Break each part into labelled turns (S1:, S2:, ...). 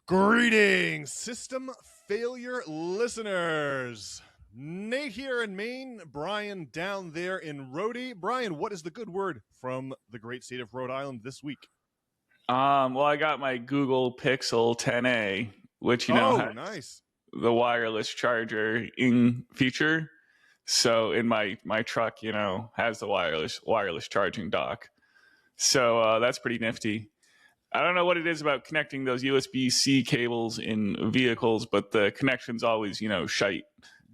S1: Greetings, system failure listeners. Nate here in Maine, Brian down there in Rhode. Brian, what is the good word from the great state of Rhode Island this week?
S2: Well, I got my Google Pixel 10a, which has
S1: nice.
S2: the wireless charger in feature. So in my truck, has the wireless charging dock. So that's pretty nifty. I don't know what it is about connecting those USB-C cables in vehicles, but the connection's always, shite.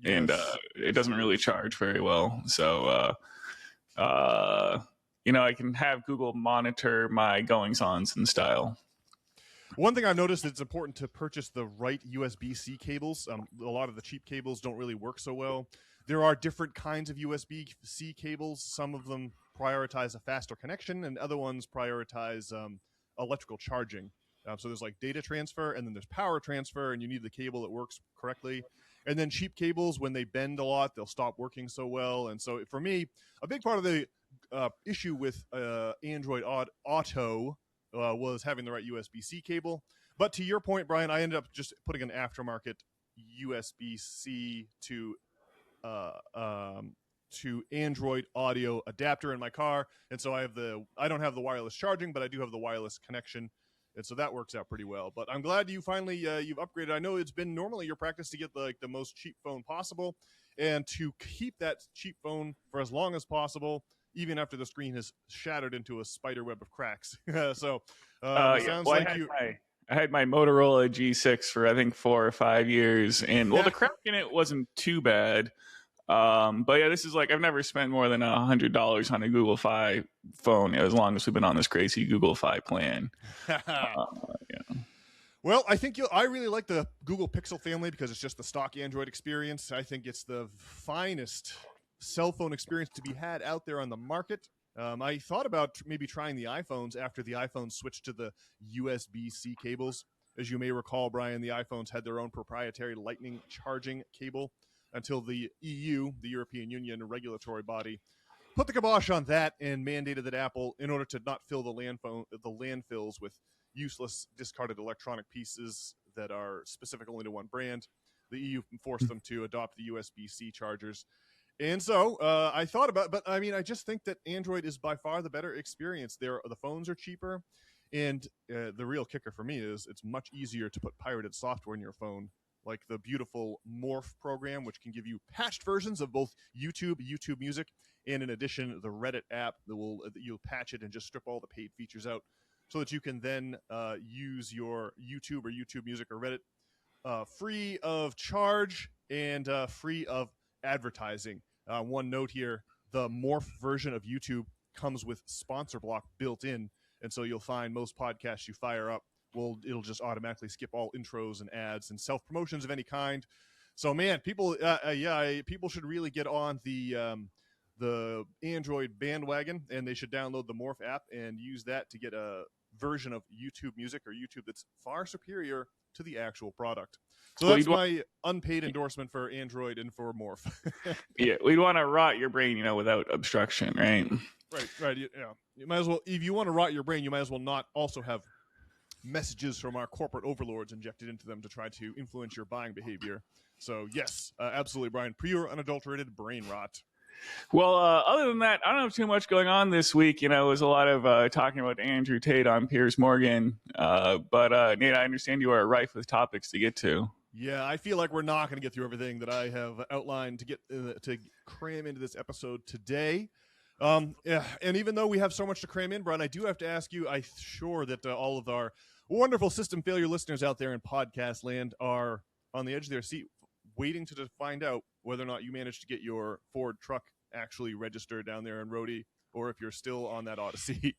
S2: Yes. And it doesn't really charge very well. So, I can have Google monitor my goings-ons in style.
S1: One thing I've noticed is it's important to purchase the right USB-C cables. A lot of the cheap cables don't really work so well. There are different kinds of USB-C cables. Some of them prioritize a faster connection, and other ones prioritize electrical charging. So there's like data transfer, and then there's power transfer, and you need the cable that works correctly. And then cheap cables, when they bend a lot, they'll stop working so well. And so for me, a big part of the issue with Android Auto was having the right USB-C cable. But to your point, Brian, I ended up just putting an aftermarket USB-C to Android audio adapter in my car, and so I don't have the wireless charging, but I do have the wireless connection, and so that works out pretty well. But I'm glad you finally you've upgraded. I know it's been normally your practice to get the most cheap phone possible, and to keep that cheap phone for as long as possible, even after the screen has shattered into a spider web of cracks. So sounds like
S2: I had my Motorola G6 for I think 4 or 5 years, and the crack in it wasn't too bad. But yeah, this is I've never spent more than $100 on a Google Fi phone as long as we've been on this crazy Google Fi plan.
S1: Well, I really like the Google Pixel family because it's just the stock Android experience. I think it's the finest cell phone experience to be had out there on the market. I thought about maybe trying the iPhones after the iPhones switched to the USB-C cables. As you may recall, Brian, the iPhones had their own proprietary lightning charging cable until the EU, the European Union regulatory body, put the kibosh on that and mandated that Apple, in order to not fill the landfills with useless discarded electronic pieces that are specific only to one brand, the EU forced them to adopt the USB-C chargers. And so I thought about it, but I mean, I just think that Android is by far the better experience. The phones are cheaper, and the real kicker for me is it's much easier to put pirated software in your phone, like the beautiful Morph program, which can give you patched versions of both YouTube Music, and in addition, the Reddit app you'll patch it and just strip all the paid features out, so that you can then use your YouTube or YouTube Music or Reddit free of charge and free of advertising. One note here, the Morph version of YouTube comes with sponsor block built in, and so you'll find most podcasts you fire up, it'll just automatically skip all intros and ads and self-promotions of any kind. So man, people should really get on the Android bandwagon, and they should download the Morph app and use that to get a version of YouTube Music or YouTube that's far superior to the actual product. So that's my unpaid endorsement for Android and for Morph.
S2: Yeah, we'd want to rot your brain, without obstruction, right?
S1: Right. Yeah. You might as well, if you want to rot your brain, you might as well not also have messages from our corporate overlords injected into them to try to influence your buying behavior. So yes, absolutely, Brian. Pure, unadulterated brain rot.
S2: Well, other than that, I don't have too much going on this week. It was a lot of talking about Andrew Tate on Piers Morgan. But Nate, I understand you are rife with topics to get to.
S1: Yeah, I feel like we're not going to get through everything that I have outlined to get to cram into this episode today. Yeah, and even though we have so much to cram in, Brian, I do have to ask you, I'm sure that all of our wonderful system failure listeners out there in podcast land are on the edge of their seat waiting to find out whether or not you managed to get your Ford truck actually registered down there in Rhode, or if you're still on that Odyssey.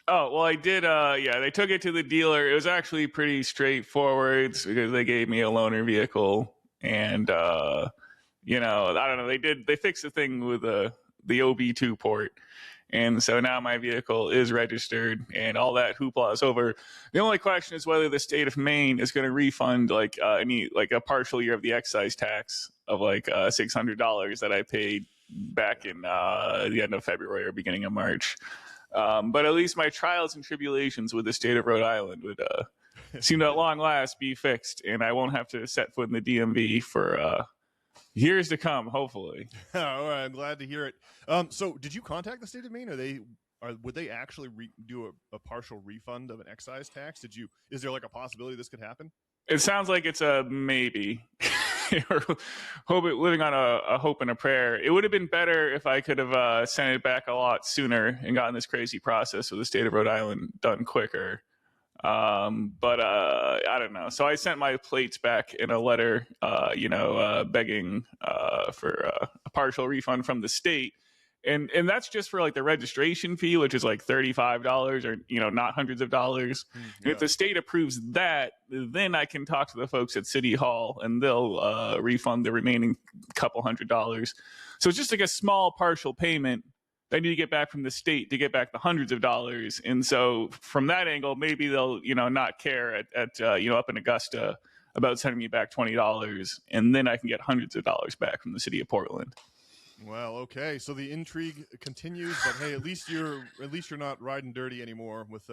S2: Oh, well, I did. Yeah, they took it to the dealer. It was actually pretty straightforward because they gave me a loaner vehicle. And, I don't know. They fixed the thing with the OB2 port. And so now my vehicle is registered and all that hoopla is over. The only question is whether the state of Maine is going to refund a partial year of the excise tax of $600 that I paid back in the end of February or beginning of March. But at least my trials and tribulations with the state of Rhode Island seem to at long last be fixed, and I won't have to set foot in the DMV for years to come, hopefully.
S1: All right, I'm glad to hear it. So did you contact the state of Maine? Would they actually do a partial refund of an excise tax? Is there like a possibility this could happen?
S2: It sounds like it's a maybe. Living on a hope and a prayer. It would have been better if I could have sent it back a lot sooner and gotten this crazy process with the state of Rhode Island done quicker. But I don't know. So I sent my plates back in a letter, begging for a partial refund from the state. And that's just for like the registration fee, which is like $35 or, not hundreds of dollars.
S1: Yeah.
S2: And if the state approves that, then I can talk to the folks at City Hall and they'll refund the remaining couple $100s. So it's just like a small partial payment I need to get back from the state to get back the hundreds of dollars. And so from that angle, maybe they'll, not care at up in Augusta about sending me back $20. And then I can get hundreds of dollars back from the city of Portland.
S1: Well, okay. So the intrigue continues, but hey, at least you're not riding dirty anymore with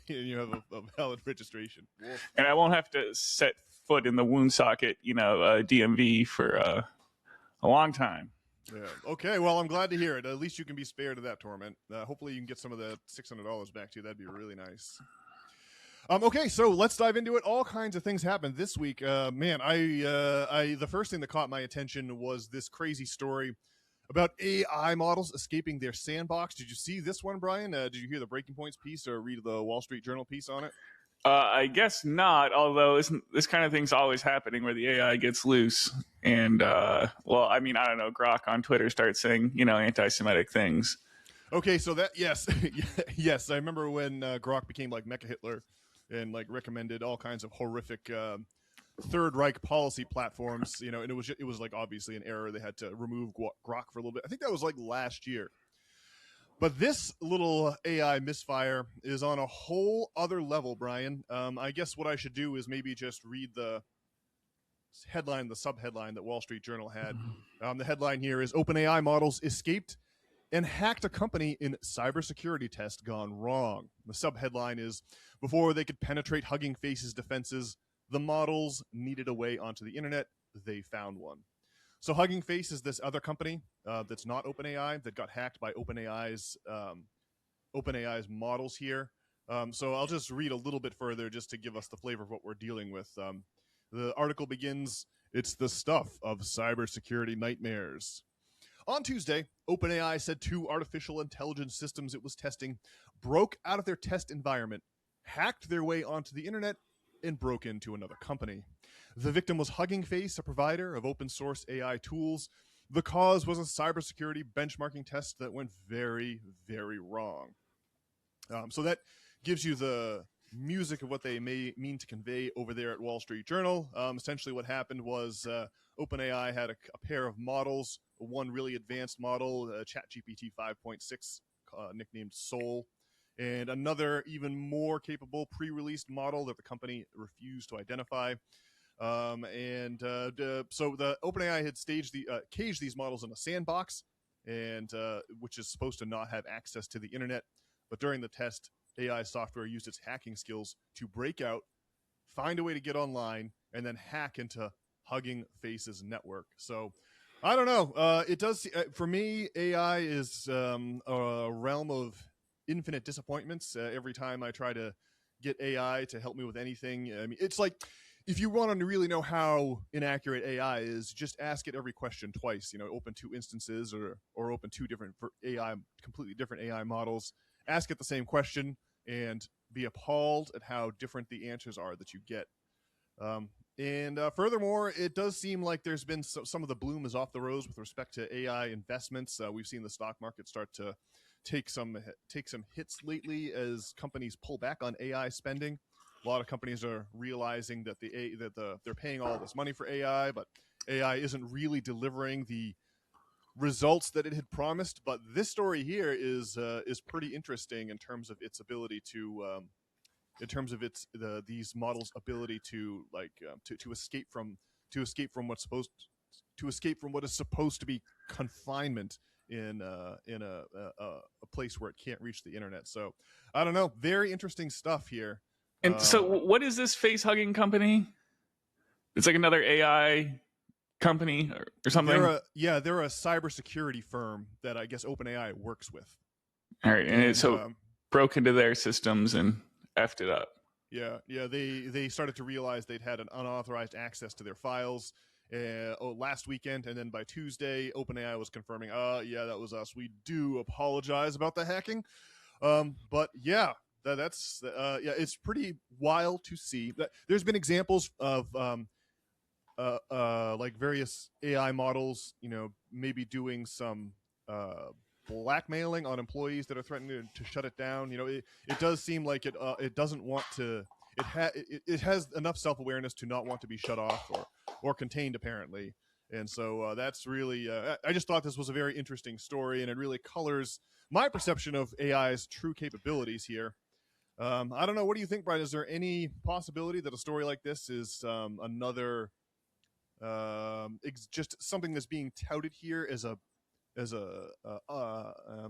S1: you have a valid registration. Wolf.
S2: And I won't have to set foot in the Woonsocket, DMV for a long time.
S1: Yeah. Okay. Well, I'm glad to hear it. At least you can be spared of that torment. Hopefully, you can get some of that $600 back to you. That'd be really nice. Okay, so let's dive into it. All kinds of things happened this week. Man, the first thing that caught my attention was this crazy story about AI models escaping their sandbox. Did you see this one, Brian? Did you hear the Breaking Points piece or read the Wall Street Journal piece on it?
S2: I guess not, although this kind of thing's always happening where the AI gets loose. And, I don't know, Grok on Twitter starts saying, anti-Semitic things.
S1: Okay, so yes, yes, I remember when Grok became like Mecha Hitler and like recommended all kinds of horrific Third Reich policy platforms, and it was like obviously an error. They had to remove Grok for a little bit. I think that was like last year. But this little AI misfire is on a whole other level, Brian. I guess what I should do is maybe just read the headline, the subheadline that Wall Street Journal had. The headline here is OpenAI models escaped and hacked a company in cybersecurity test gone wrong. The subheadline is, before they could penetrate Hugging Face's defenses, the models needed a way onto the internet. They found one. So Hugging Face is this other company that's not OpenAI that got hacked by OpenAI's models here. So I'll just read a little bit further just to give us the flavor of what we're dealing with. The article begins, "It's the stuff of cybersecurity nightmares." On Tuesday, OpenAI said 2 artificial intelligence systems it was testing broke out of their test environment, hacked their way onto the internet, and broke into another company. The victim was Hugging Face, a provider of open source AI tools. The cause was a cybersecurity benchmarking test that went very, very wrong. So that gives you the music of what they may mean to convey over there at Wall Street Journal. Essentially what happened was OpenAI had a pair of models, one really advanced model, ChatGPT 5.6, nicknamed Soul, and another even more capable pre-released model that the company refused to identify. So the OpenAI had caged these models in a sandbox, and which is supposed to not have access to the internet. But during the test, AI software used its hacking skills to break out, find a way to get online, and then hack into Hugging Face's network. So I don't know. It does for me. AI is a realm of infinite disappointments. Every time I try to get AI to help me with anything, I mean, it's like, if you want to really know how inaccurate AI is, just ask it every question twice. Open 2 instances or open 2 different completely different AI models. Ask it the same question and be appalled at how different the answers are that you get. Furthermore, it does seem like there's been some of the bloom is off the rose with respect to AI investments. We've seen the stock market start to take some hits lately as companies pull back on AI spending. A lot of companies are realizing that they're paying all this money for AI, but AI isn't really delivering the results that it had promised. But this story here is pretty interesting in terms of its ability to, these models' ability to escape from what is supposed to be confinement in a place where it can't reach the internet. So I don't know. Very interesting stuff here.
S2: And so, what is this face hugging company? It's like another AI company or something.
S1: They're a cybersecurity firm that I guess OpenAI works with.
S2: All right, and so broke into their systems and effed it up.
S1: Yeah. They started to realize they'd had an unauthorized access to their files last weekend, and then by Tuesday, OpenAI was confirming, yeah, that was us. We do apologize about the hacking, but yeah, it's pretty wild to see. There's been examples of like various AI models, maybe doing some blackmailing on employees that are threatening to shut it down. It does seem like it doesn't want to. It has enough self-awareness to not want to be shut off or contained, apparently. And so that's really. I just thought this was a very interesting story, and it really colors my perception of AI's true capabilities here. I don't know. What do you think, Brian? Is there any possibility that a story like this is another, just something that's being touted here as a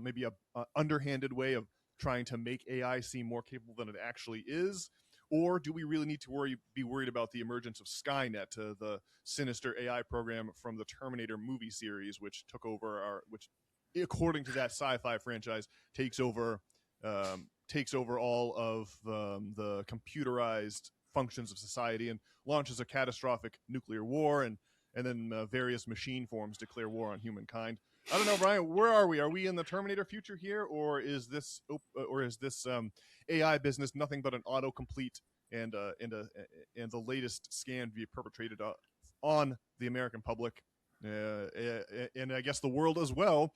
S1: maybe a underhanded way of trying to make AI seem more capable than it actually is? Or do we really need to be worried about the emergence of Skynet, the sinister AI program from the Terminator movie series, which took over which, according to that sci-fi franchise, takes over all of the computerized functions of society and launches a catastrophic nuclear war, and then various machine forms declare war on humankind. I don't know, Brian. Where are we? Are we in the Terminator future here, or is this AI business nothing but an autocomplete and the latest scam being perpetrated on the American public, and I guess the world as well,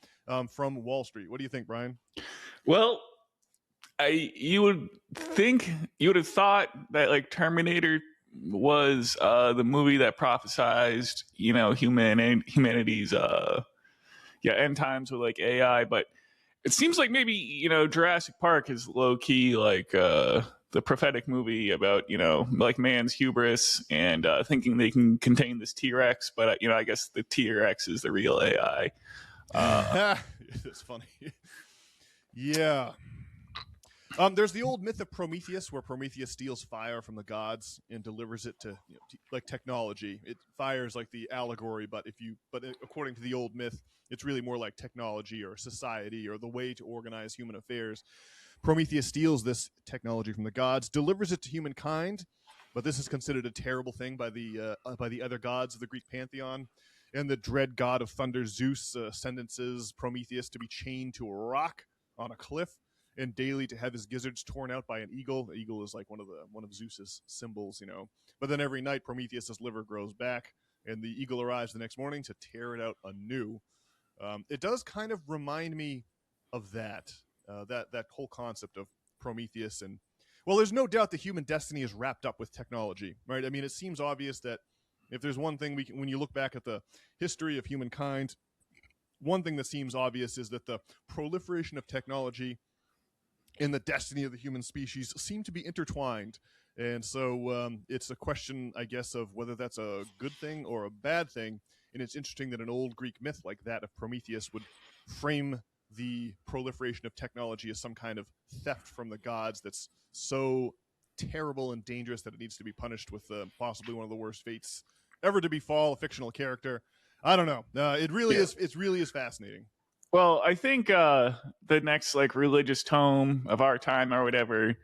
S1: from Wall Street? What do you think, Brian?
S2: Well, you would have thought that like Terminator was the movie that prophesized, humanity's end times with like AI, but it seems like maybe Jurassic Park is low key like the prophetic movie about like man's hubris and thinking they can contain this T-Rex, but I guess the T-Rex is the real AI.
S1: That's funny. Yeah. There's the old myth of Prometheus, where Prometheus steals fire from the gods and delivers it to like technology. It fires like the allegory, but according to the old myth, it's really more like technology or society or the way to organize human affairs. Prometheus steals this technology from the gods, delivers it to humankind, but this is considered a terrible thing by the other gods of the Greek pantheon. And the dread god of thunder, Zeus, sentences Prometheus to be chained to a rock on a cliff, and daily to have his gizzards torn out by an eagle. The eagle is like one of Zeus's symbols, But then every night Prometheus's liver grows back, and the eagle arrives the next morning to tear it out anew. It does kind of remind me of that whole concept of Prometheus. And well, there's no doubt the human destiny is wrapped up with technology, right? I mean, it seems obvious that if there's one thing when you look back at the history of humankind, one thing that seems obvious is that the proliferation of technology and the destiny of the human species seem to be intertwined. And so it's a question, I guess, of whether that's a good thing or a bad thing. And it's interesting that an old Greek myth like that of Prometheus would frame the proliferation of technology as some kind of theft from the gods that's so terrible and dangerous that it needs to be punished with possibly one of the worst fates ever to befall a fictional character. I don't know. It really is fascinating.
S2: Well, I think the next like religious tome of our time or whatever,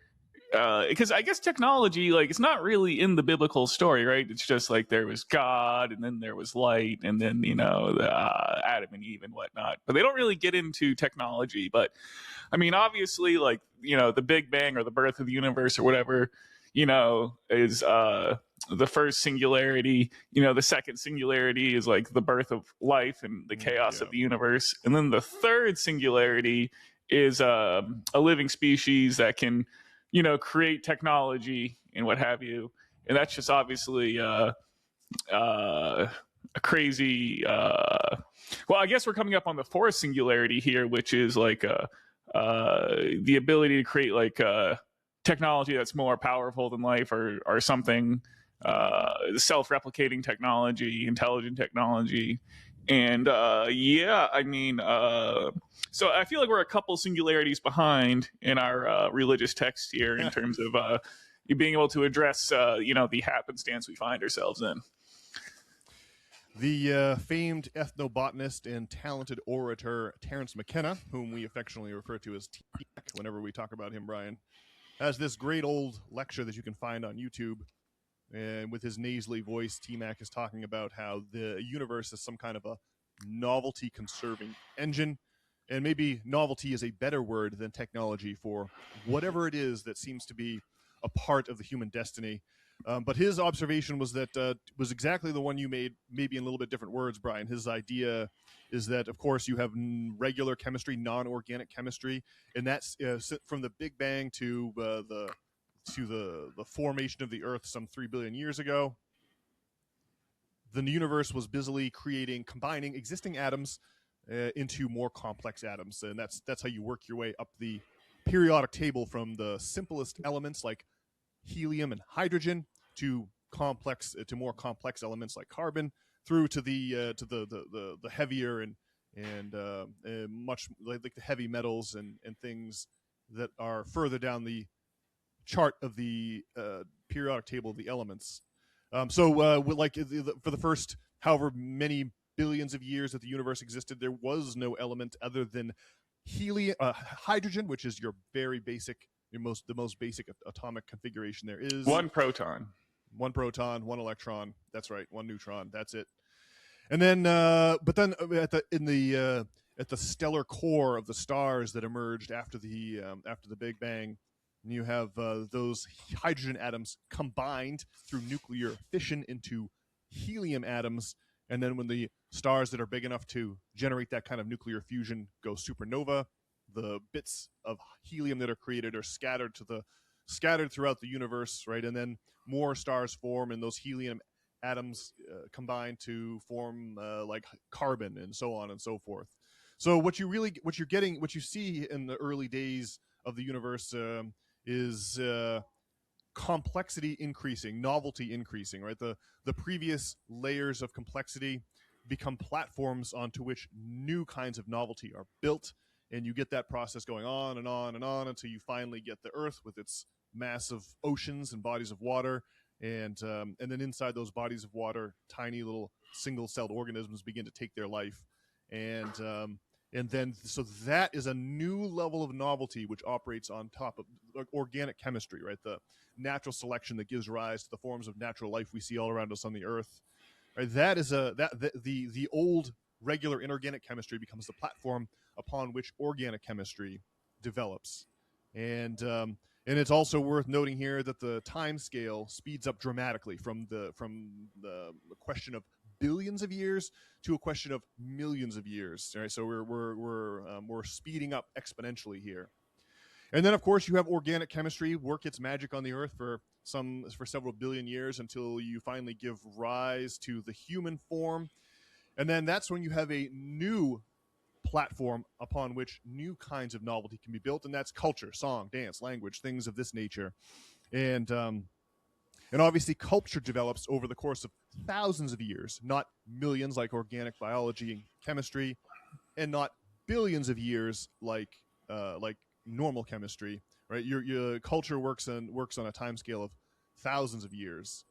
S2: because I guess technology, like, it's not really in the biblical story, right? It's just like there was God, and then there was light, and then Adam and Eve and whatnot. But they don't really get into technology. But I mean, obviously, like the Big Bang or the birth of the universe or whatever, is the first singularity. The second singularity is like the birth of life and the chaos of the universe, and then the third singularity is a living species that can create technology and what have you. And that's just obviously a crazy well, I guess we're coming up on the fourth singularity here, which is like the ability to create like technology that's more powerful than life or something, self-replicating technology, intelligent technology. And I mean, so I feel like we're a couple singularities behind in our religious text here in terms of being able to address the happenstance we find ourselves in.
S1: The famed ethnobotanist and talented orator Terence McKenna, whom we affectionately refer to as T-Mac whenever we talk about him, Brian, has this great old lecture that you can find on YouTube. And with his nasally voice, T-Mac is talking about how the universe is some kind of a novelty conserving engine. And maybe novelty is a better word than technology for whatever it is that seems to be a part of the human destiny. But his observation was that was exactly the one you made, maybe in a little bit different words, Brian. His idea is that, of course, you have regular chemistry, non-organic chemistry, and that's from the Big Bang to the formation of the Earth some 3 billion years ago. The universe was busily combining existing atoms into more complex atoms, and that's how you work your way up the periodic table from the simplest elements like helium and hydrogen to more complex elements like carbon, through to the heavier and much like the heavy metals and things that are further down the chart of the periodic table of the elements. For the first however many billions of years that the universe existed, there was no element other than hydrogen, which is your very basic, the most basic atomic configuration there is.
S2: One proton,
S1: one electron. That's right. One neutron. That's it. And then, but then at the stellar core of the stars that emerged after the Big Bang, you have those hydrogen atoms combined through nuclear fission into helium atoms. And then when the stars that are big enough to generate that kind of nuclear fusion go supernova, the bits of helium that are created are scattered throughout the universe, right? And then more stars form, and those helium atoms combine to form like carbon, and so on and so forth. So what you see in the early days of the universe is complexity increasing, novelty increasing, right? The previous layers of complexity become platforms onto which new kinds of novelty are built, and you get that process going on and on and on until you finally get the Earth with its massive oceans and bodies of water, and then inside those bodies of water, tiny little single-celled organisms begin to take their life, and then so that is a new level of novelty which operates on top of organic chemistry, right? The natural selection that gives rise to the forms of natural life we see all around us on the Earth. Right? That is the old regular inorganic chemistry becomes the platform upon which organic chemistry develops, and it's also worth noting here that the time scale speeds up dramatically from the question of billions of years to a question of millions of years. Right, so we're speeding up exponentially here. And then, of course, you have organic chemistry work its magic on the Earth for several billion years until you finally give rise to the human form. And then that's when you have a new platform upon which new kinds of novelty can be built, and that's culture, song, dance, language, things of this nature. And obviously culture develops over the course of thousands of years, not millions like organic biology and chemistry, and not billions of years like normal chemistry, right? Your culture works on a time scale of thousands of years.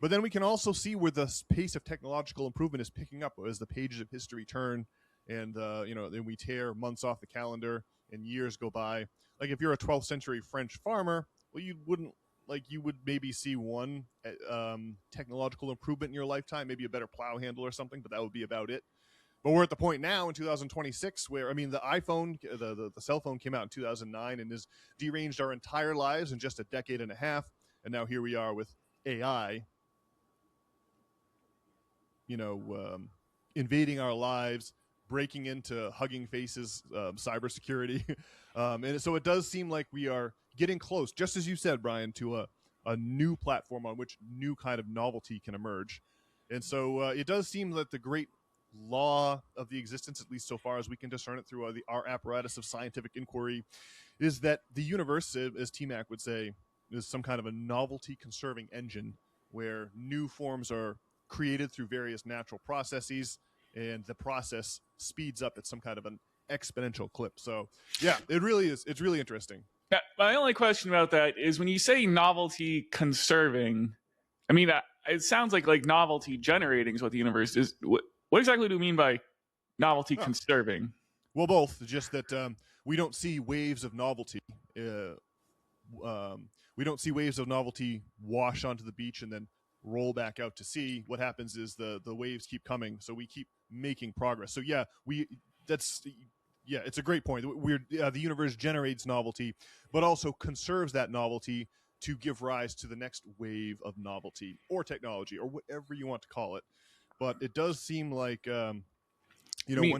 S1: But then we can also see where the pace of technological improvement is picking up as the pages of history turn, and then we tear months off the calendar and years go by. Like if you're a 12th century French farmer, well, you would maybe see one technological improvement in your lifetime, maybe a better plow handle or something, but that would be about it. But we're at the point now in 2026 where, I mean, the iPhone, the cell phone came out in 2009 and has deranged our entire lives in just a decade and a half. And now here we are with AI, invading our lives, breaking into Hugging Face's cybersecurity. And so it does seem like we are getting close, just as you said, Brian, to a new platform on which new kind of novelty can emerge. And so it does seem that the great law of the existence, at least so far as we can discern it through our apparatus of scientific inquiry, is that the universe, as T-Mac would say, is some kind of a novelty conserving engine where new forms are created through various natural processes, and the process speeds up at some kind of an exponential clip. So yeah, it really is. It's really interesting.
S2: Now, my only question about that is when you say novelty conserving, I mean, it sounds like novelty generating is what the universe is. What exactly do you mean by novelty
S1: Oh,
S2: conserving?
S1: well, both. Just that we don't see waves of novelty. We don't see waves of novelty wash onto the beach and then roll back out to sea. What happens is the waves keep coming, so we keep making progress. So yeah, it's a great point. The universe generates novelty, but also conserves that novelty to give rise to the next wave of novelty or technology or whatever you want to call it. But it does seem like
S2: I mean,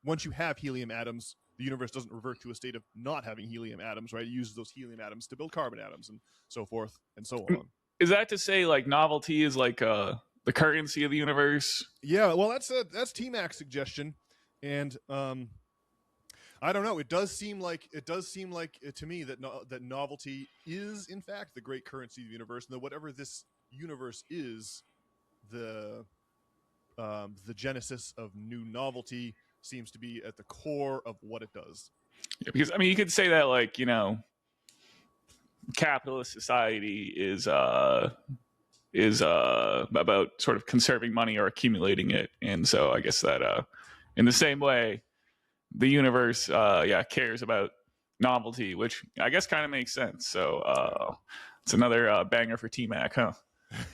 S1: once you have helium atoms, the universe doesn't revert to a state of not having helium atoms, right? It uses those helium atoms to build carbon atoms and so forth and so on.
S2: is that to say like novelty is like the currency of the universe?
S1: Yeah, well, that's T-Mac's suggestion, and I don't know. It does seem like to me that that novelty is in fact the great currency of the universe, and that whatever this universe is, the genesis of new novelty seems to be at the core of what it does.
S2: Yeah, because I mean, you could say that like capitalist society is about sort of conserving money or accumulating it, and so I guess that in the same way, the universe cares about novelty, which I guess kind of makes sense. So it's another banger for T-Mac, huh?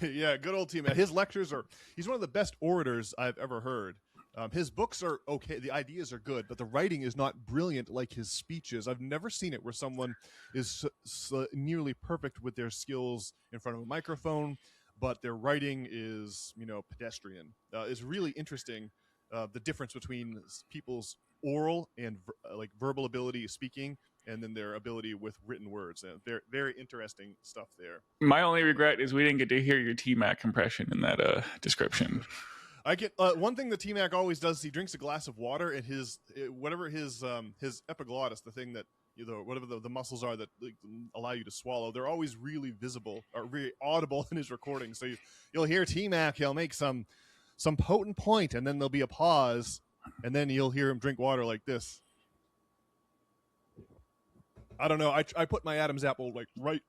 S1: Yeah, good old T-Mac. His lectures he's one of the best orators I've ever heard. His books are okay. The ideas are good, but the writing is not brilliant like his speeches. I've never seen it where someone is nearly perfect with their skills in front of a microphone, but their writing is, pedestrian. It's really interesting, the difference between people's oral and verbal ability speaking, and then their ability with written words. Very, very interesting stuff there.
S2: My only regret is we didn't get to hear your T-Mac compression in that description.
S1: I get one thing that T-Mac always does is he drinks a glass of water, and his epiglottis, the thing that whatever the muscles are that allow you to swallow, they're always really visible or really audible in his recording. So you'll hear T-Mac, he'll make some potent point, and then there'll be a pause, and then you'll hear him drink water like this. I don't know. I put my Adam's apple right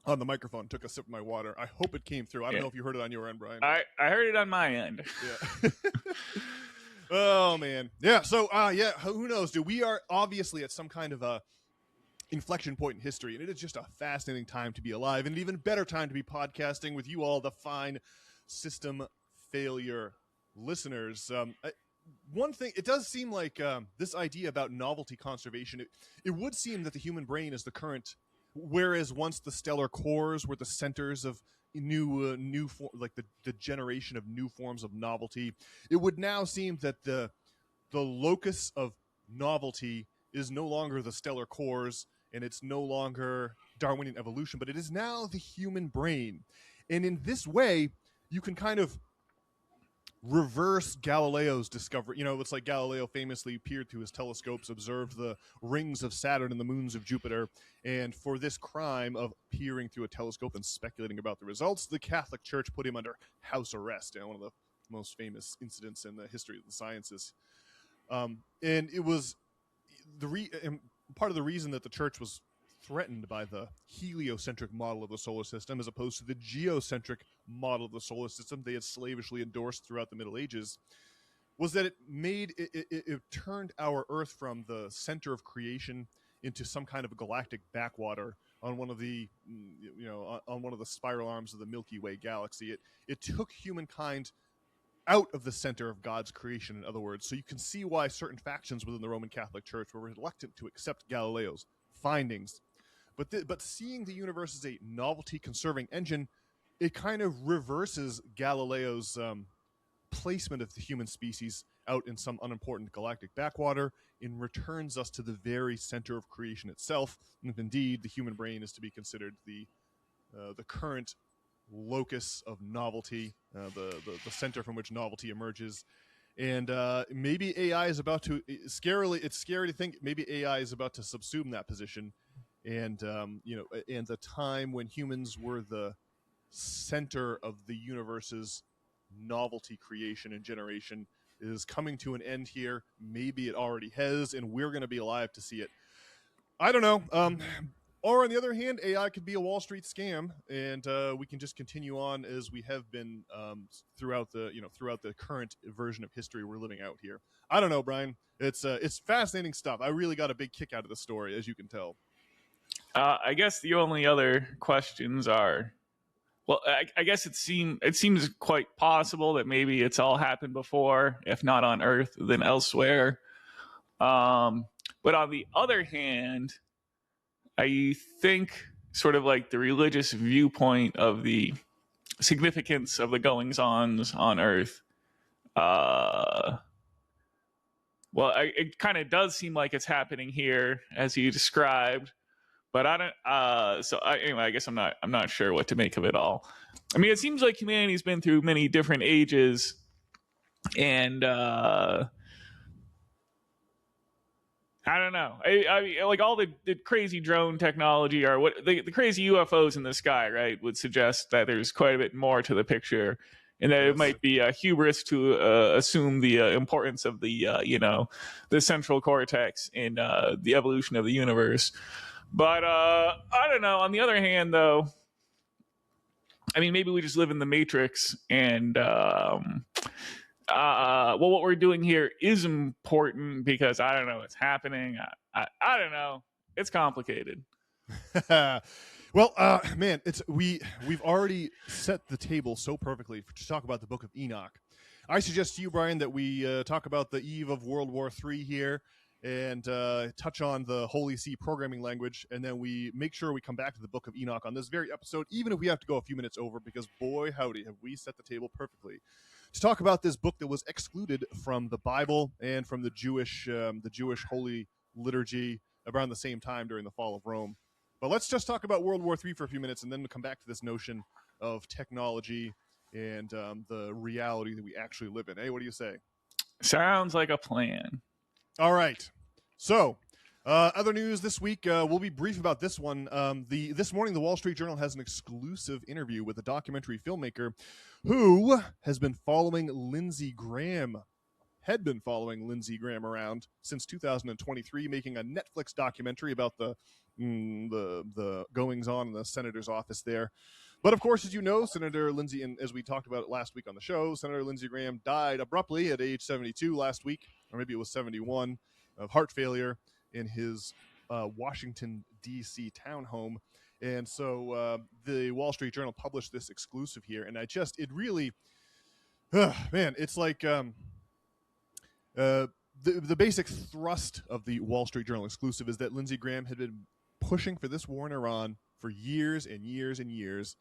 S1: on the microphone, took a sip of my water. I hope it came through. I don't know if you heard it on your end, Brian.
S2: I heard it on my end.
S1: Yeah. Oh man. Yeah. So who knows, dude? We are obviously at some kind of a inflection point in history, and it is just a fascinating time to be alive, and an even better time to be podcasting with you all, the fine system failure listeners. One thing, it does seem like this idea about novelty conservation, it would seem that the human brain is the current, whereas once the stellar cores were the centers of new the generation of new forms of novelty, it would now seem that the locus of novelty is no longer the stellar cores, and it's no longer Darwinian evolution, but it is now the human brain. And in this way, you can kind of reverse Galileo's discovery. It's like Galileo famously peered through his telescopes, observed the rings of Saturn and the moons of Jupiter, and for this crime of peering through a telescope and speculating about the results, the Catholic Church put him under house arrest. One of the most famous incidents in the history of the sciences. And it was part of the reason that the church was threatened by the heliocentric model of the solar system as opposed to the geocentric model of the solar system they had slavishly endorsed throughout the Middle Ages, was that it turned our Earth from the center of creation into some kind of a galactic backwater on one of the spiral arms of the Milky Way galaxy. It took humankind out of the center of God's creation, in other words. So you can see why certain factions within the Roman Catholic Church were reluctant to accept Galileo's findings. But seeing the universe as a novelty-conserving engine, it kind of reverses Galileo's placement of the human species out in some unimportant galactic backwater and returns us to the very center of creation itself. And if indeed the human brain is to be considered the current locus of novelty, the center from which novelty emerges. And maybe AI is about to it's scary to think maybe AI is about to subsume that position. And and the time when humans were the center of the universe's novelty creation and generation is coming to an end here. Maybe it already has, and we're going to be alive to see it. I don't know. Or on the other hand, AI could be a Wall Street scam, and we can just continue on as we have been throughout the current version of history we're living out here. I don't know, Brian. It's fascinating stuff. I really got a big kick out of the story, as you can tell.
S2: I guess the only other questions are, well, I guess it seems quite possible that maybe it's all happened before, if not on Earth, then elsewhere. But on the other hand, I think sort of like the religious viewpoint of the significance of the goings-ons on Earth. It kind of does seem like it's happening here, as you described, but I don't. Anyway, I guess I'm not sure what to make of it all. I mean, it seems like humanity's been through many different ages, and I don't know. I mean, like all the crazy drone technology or what the crazy UFOs in the sky, right, would suggest that there's quite a bit more to the picture, and that it might be hubris to assume the importance of the the central cortex in the evolution of the universe. But I don't know. On the other hand, though, I mean, maybe we just live in the Matrix, and what we're doing here is important because I don't know what's happening. I don't know. It's complicated.
S1: Well, man, we've already set the table so perfectly to talk about the Book of Enoch. I suggest to you, Brian, that we talk about the eve of World War III here and touch on the Holy See programming language, and then we make sure we come back to the Book of Enoch on this very episode, even if we have to go a few minutes over, because boy, howdy, have we set the table perfectly to talk about this book that was excluded from the Bible and from the Jewish Holy Liturgy around the same time during the fall of Rome. But let's just talk about World War III for a few minutes, and then we'll come back to this notion of technology and the reality that we actually live in. Hey, what do you say?
S2: Sounds like a plan.
S1: All right. So, other news this week, we'll be brief about this one. This morning, the Wall Street Journal has an exclusive interview with a documentary filmmaker who has been following Lindsey Graham, around since 2023, making a Netflix documentary about the goings-on in the senator's office there. But of course, as you know, Senator Lindsey, and as we talked about it last week on the show, Senator Lindsey Graham died abruptly at age 72 last week, or maybe it was 71, of heart failure in his Washington, D.C. townhome. And so the Wall Street Journal published this exclusive here, and it really, man, it's like the basic thrust of the Wall Street Journal exclusive is that Lindsey Graham had been pushing for this war in Iran for years and years and years.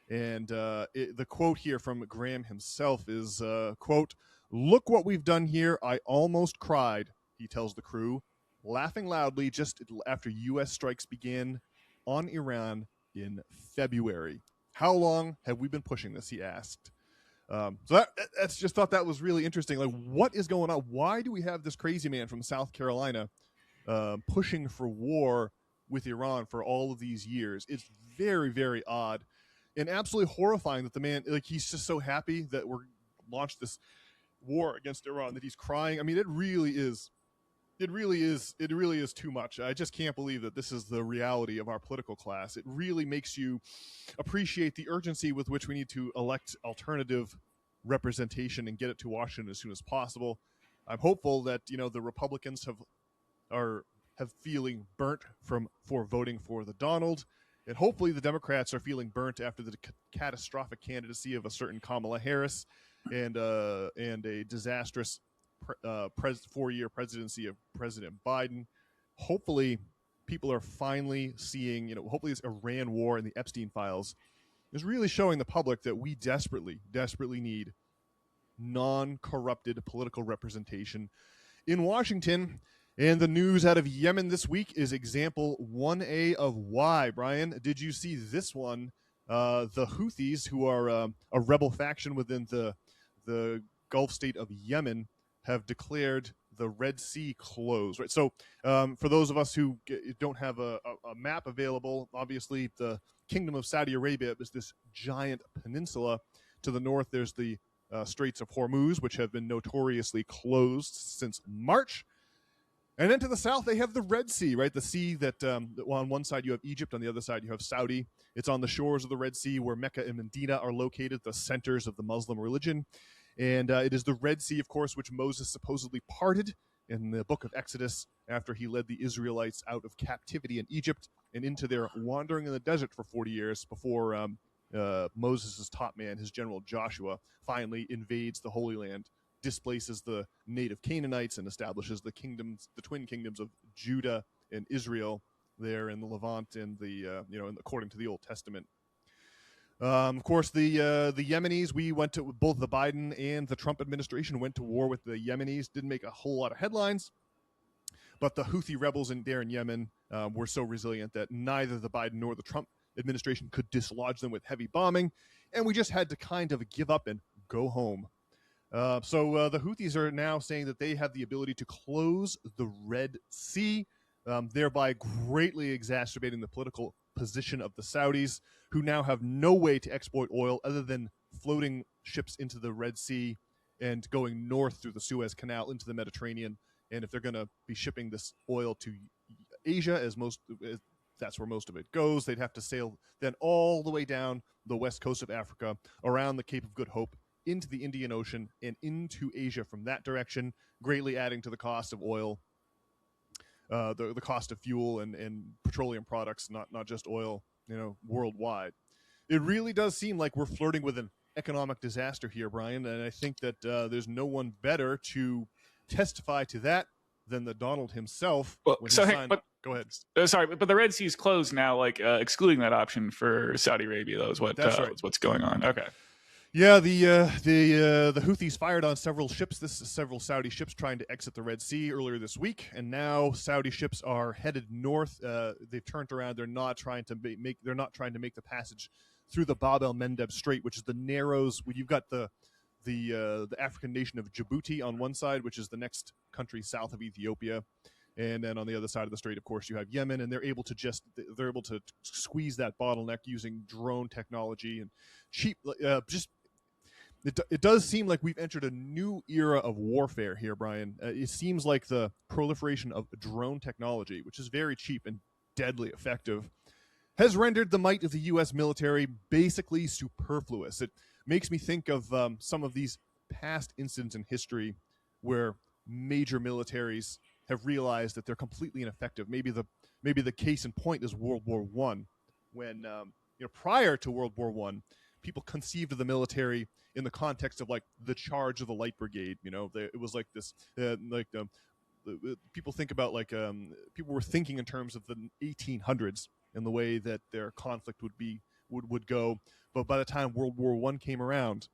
S1: And the quote here from Graham himself is, quote, "Look what we've done here. I almost cried," he tells the crew, laughing loudly just after U.S. strikes began on Iran in February. "How long have we been pushing this?" he asked. So that's just thought that was really interesting. Like, what is going on? Why do we have this crazy man from South Carolina pushing for war with Iran for all of these years? It's very, very odd and absolutely horrifying that the man, like, he's just so happy that we're launched this war against Iran that he's crying. I mean, it really is too much. I just can't believe that this is the reality of our political class. It really makes you appreciate the urgency with which we need to elect alternative representation and get it to Washington as soon as possible. I'm hopeful that, the Republicans have feeling burnt for voting for the Donald, and hopefully the Democrats are feeling burnt after the catastrophic candidacy of a certain Kamala Harris and a disastrous 4-year presidency of President Biden. Hopefully people are finally seeing, hopefully this Iran war and the Epstein files is really showing the public that we desperately, desperately need non-corrupted political representation in Washington. And the news out of Yemen this week is example 1A of why. Brian, did you see this one? The Houthis, who are a rebel faction within the Gulf state of Yemen, have declared the Red Sea closed. Right. So for those of us who don't have a map available, obviously the Kingdom of Saudi Arabia is this giant peninsula. To the north, there's the Straits of Hormuz, which have been notoriously closed since March. And then to the south, they have the Red Sea, right? The sea that well, on one side you have Egypt, on the other side you have Saudi. It's on the shores of the Red Sea where Mecca and Medina are located, the centers of the Muslim religion. And it is the Red Sea, of course, which Moses supposedly parted in the book of Exodus after he led the Israelites out of captivity in Egypt and into their wandering in the desert for 40 years before Moses' top man, his general Joshua, finally invades the Holy Land, displaces the native Canaanites, and establishes the kingdoms, the twin kingdoms of Judah and Israel there in the Levant and according to the Old Testament. Of course, the Yemenis, we went to both the Biden and the Trump administration went to war with the Yemenis. Didn't make a whole lot of headlines, but the Houthi rebels there in Yemen were so resilient that neither the Biden nor the Trump administration could dislodge them with heavy bombing, and we just had to kind of give up and go home. So the Houthis are now saying that they have the ability to close the Red Sea, thereby greatly exacerbating the political position of the Saudis, who now have no way to export oil other than floating ships into the Red Sea and going north through the Suez Canal into the Mediterranean. And if they're going to be shipping this oil to Asia, as that's where most of it goes, they'd have to sail then all the way down the west coast of Africa, around the Cape of Good Hope, into the Indian Ocean and into Asia from that direction, greatly adding to the cost of oil, the cost of fuel and petroleum products, not just oil, worldwide. It really does seem like we're flirting with an economic disaster here, Brian, and I think that there's no one better to testify to that than the Donald himself.
S2: Well,
S1: go ahead.
S2: Sorry, but the Red Sea is closed now, excluding that option for Saudi Arabia. Though is what's going on. Okay.
S1: Yeah, the Houthis fired on several Saudi ships trying to exit the Red Sea earlier this week, and now Saudi ships are headed north. They've turned around. They're not trying to make the passage through the Bab el-Mandeb Strait, which is the narrows. You've got the African nation of Djibouti on one side, which is the next country south of Ethiopia, and then on the other side of the strait, of course, you have Yemen, and they're able to squeeze that bottleneck using drone technology and cheap It does seem like we've entered a new era of warfare here, Brian. It seems like the proliferation of drone technology, which is very cheap and deadly effective, has rendered the might of the U.S. military basically superfluous. It makes me think of some of these past incidents in history where major militaries have realized that they're completely ineffective. Maybe the case in point is World War I, when prior to World War I, people conceived of the military in the context of like the charge of the Light Brigade. It was like this, people think about people were thinking in terms of the 1800s and the way that their conflict would go. But by the time World War I came around,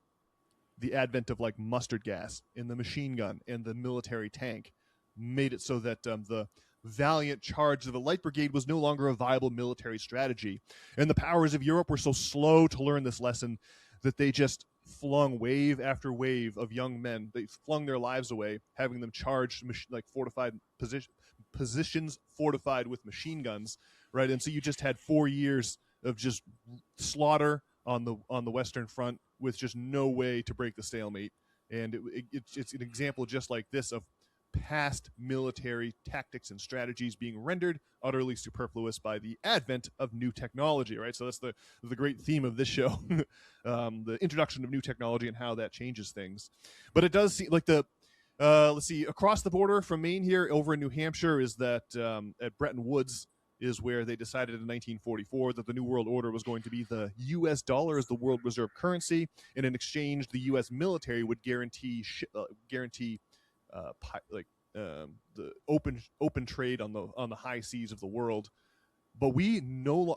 S1: the advent of like mustard gas and the machine gun and the military tank made it so that the valiant charge of the Light Brigade was no longer a viable military strategy. And the powers of Europe were so slow to learn this lesson that they just flung wave after wave of young men. They flung their lives away, having them charge fortified positions fortified with machine guns, right? And so you just had 4 years of just slaughter on the Western Front with just no way to break the stalemate. And it's an example just like this of past military tactics and strategies being rendered utterly superfluous by the advent of new technology, right? So that's the great theme of this show, the introduction of new technology and how that changes things. But it does seem like let's see, across the border from Maine here, over in New Hampshire, is that at Bretton Woods is where they decided in 1944 that the New World Order was going to be the U.S. dollar as the world reserve currency, and in exchange, the U.S. military would guarantee the open trade on the high seas of the world. But we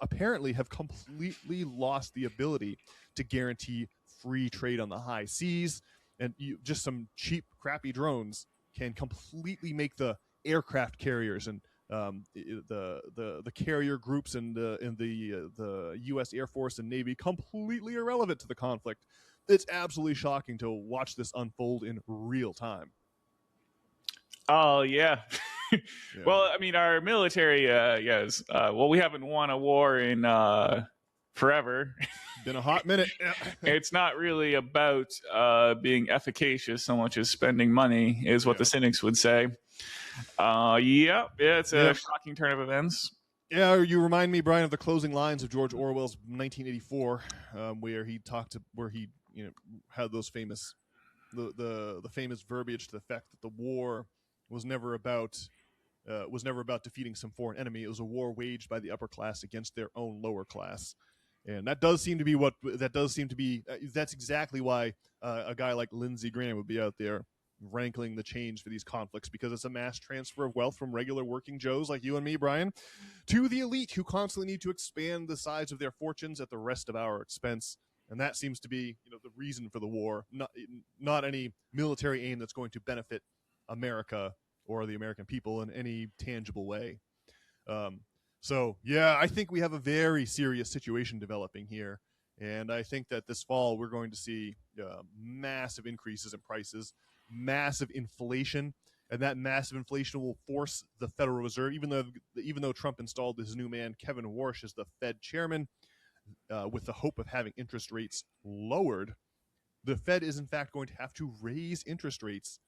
S1: apparently have completely lost the ability to guarantee free trade on the high seas, and just some cheap, crappy drones can completely make the aircraft carriers and the carrier groups and the U.S. Air Force and Navy completely irrelevant to the conflict. It's absolutely shocking to watch this unfold in real time.
S2: Oh, yeah. Well, I mean, our military, yes. We haven't won a war in forever.
S1: Been a hot minute.
S2: It's not really about being efficacious so much as spending money, is what the cynics would say. Yeah, it's a
S1: Yep.
S2: shocking turn of events.
S1: Yeah, you remind me, Brian, of the closing lines of George Orwell's 1984, where he had those famous the famous verbiage to the effect that the war was never about defeating some foreign enemy. It was a war waged by the upper class against their own lower class, and that does seem to be that's exactly why a guy like Lindsey Graham would be out there rankling the change for these conflicts, because it's a mass transfer of wealth from regular working Joes like you and me, Brian, to the elite who constantly need to expand the size of their fortunes at the rest of our expense. And that seems to be, the reason for the war, not any military aim that's going to benefit America or the American people in any tangible way. So, yeah, I think we have a very serious situation developing here. And I think that this fall we're going to see massive increases in prices, massive inflation, and that massive inflation will force the Federal Reserve, even though Trump installed his new man Kevin Warsh as the Fed chairman, with the hope of having interest rates lowered. The Fed is in fact going to have to raise interest rates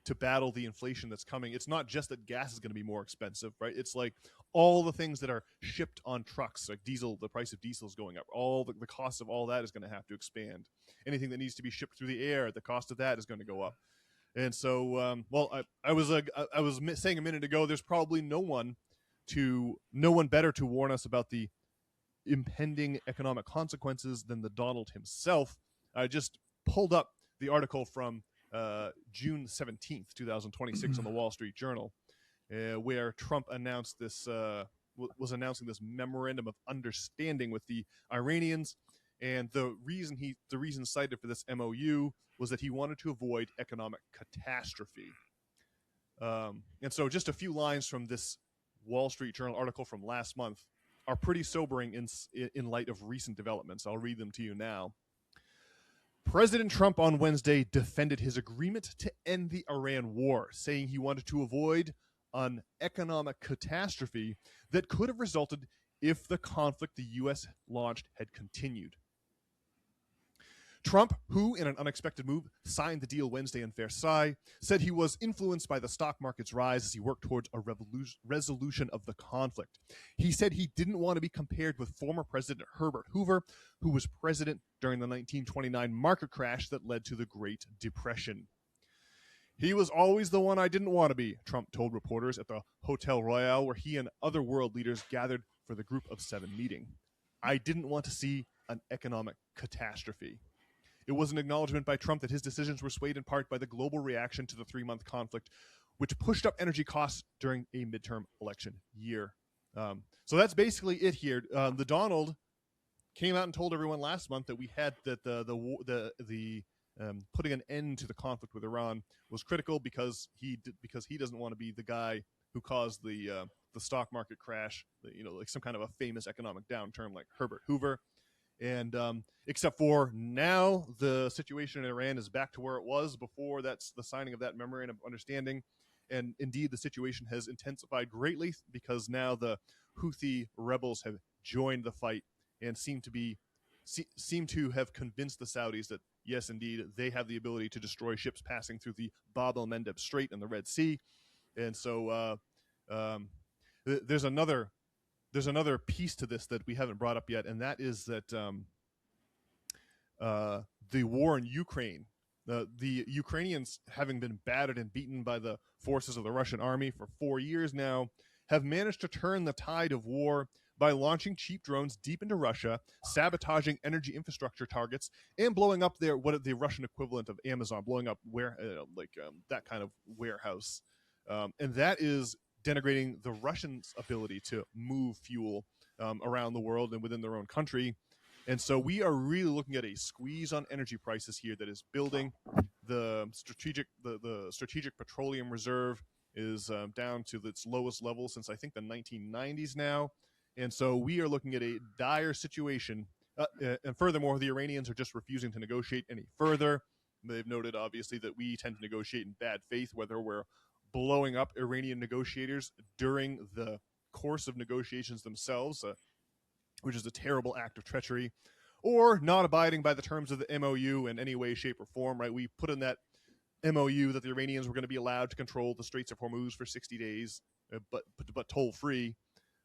S1: to battle the inflation that's coming. It's not just that gas is going to be more expensive, right? It's like all the things that are shipped on trucks, like diesel, the price of diesel is going up. All the cost of all that is going to have to expand. Anything that needs to be shipped through the air, the cost of that is going to go up. And so, I was saying a minute ago, there's probably no one better to warn us about the impending economic consequences than the Donald himself. I just pulled up the article from June 17th, 2026 on the Wall Street Journal, where Trump announced was announcing this memorandum of understanding with the Iranians. And the reason cited for this MOU was that he wanted to avoid economic catastrophe. And so just a few lines from this Wall Street Journal article from last month are pretty sobering in light of recent developments. I'll read them to you now. President Trump on Wednesday defended his agreement to end the Iran war, saying he wanted to avoid an economic catastrophe that could have resulted if the conflict the U.S. launched had continued. Trump, who, in an unexpected move, signed the deal Wednesday in Versailles, said he was influenced by the stock market's rise as he worked towards a resolution of the conflict. He said he didn't want to be compared with former President Herbert Hoover, who was president during the 1929 market crash that led to the Great Depression. He was always the one I didn't want to be, Trump told reporters at the Hotel Royal, where he and other world leaders gathered for the Group of Seven meeting. I didn't want to see an economic catastrophe. It was an acknowledgement by Trump that his decisions were swayed in part by the global reaction to the 3-month conflict, which pushed up energy costs during a midterm election year. So that's basically it here. The Donald came out and told everyone last month that we had that the putting an end to the conflict with Iran was critical because he doesn't want to be the guy who caused the stock market crash, like some kind of a famous economic downturn like Herbert Hoover. And except for now, the situation in Iran is back to where it was before that's the signing of that memorandum of understanding. And indeed, the situation has intensified greatly because now the Houthi rebels have joined the fight and seem to have convinced the Saudis that, yes, indeed, they have the ability to destroy ships passing through the Bab el-Mandeb Strait and the Red Sea. And so there's another piece to this that we haven't brought up yet, and that is that the war in Ukraine, the Ukrainians, having been battered and beaten by the forces of the Russian army for 4 years now, have managed to turn the tide of war by launching cheap drones deep into Russia, sabotaging energy infrastructure targets, and blowing up the Russian equivalent of Amazon, blowing up that kind of warehouse, and that is denigrating the Russians' ability to move fuel around the world and within their own country. And so we are really looking at a squeeze on energy prices here that is building. The strategic petroleum reserve is down to its lowest level since I think the 1990s now. And so we are looking at a dire situation. And furthermore, the Iranians are just refusing to negotiate any further. They've noted, obviously, that we tend to negotiate in bad faith, whether we're blowing up Iranian negotiators during the course of negotiations themselves, which is a terrible act of treachery, or not abiding by the terms of the MOU in any way, shape, or form, right? We put in that MOU that the Iranians were going to be allowed to control the Straits of Hormuz for 60 days, but toll free.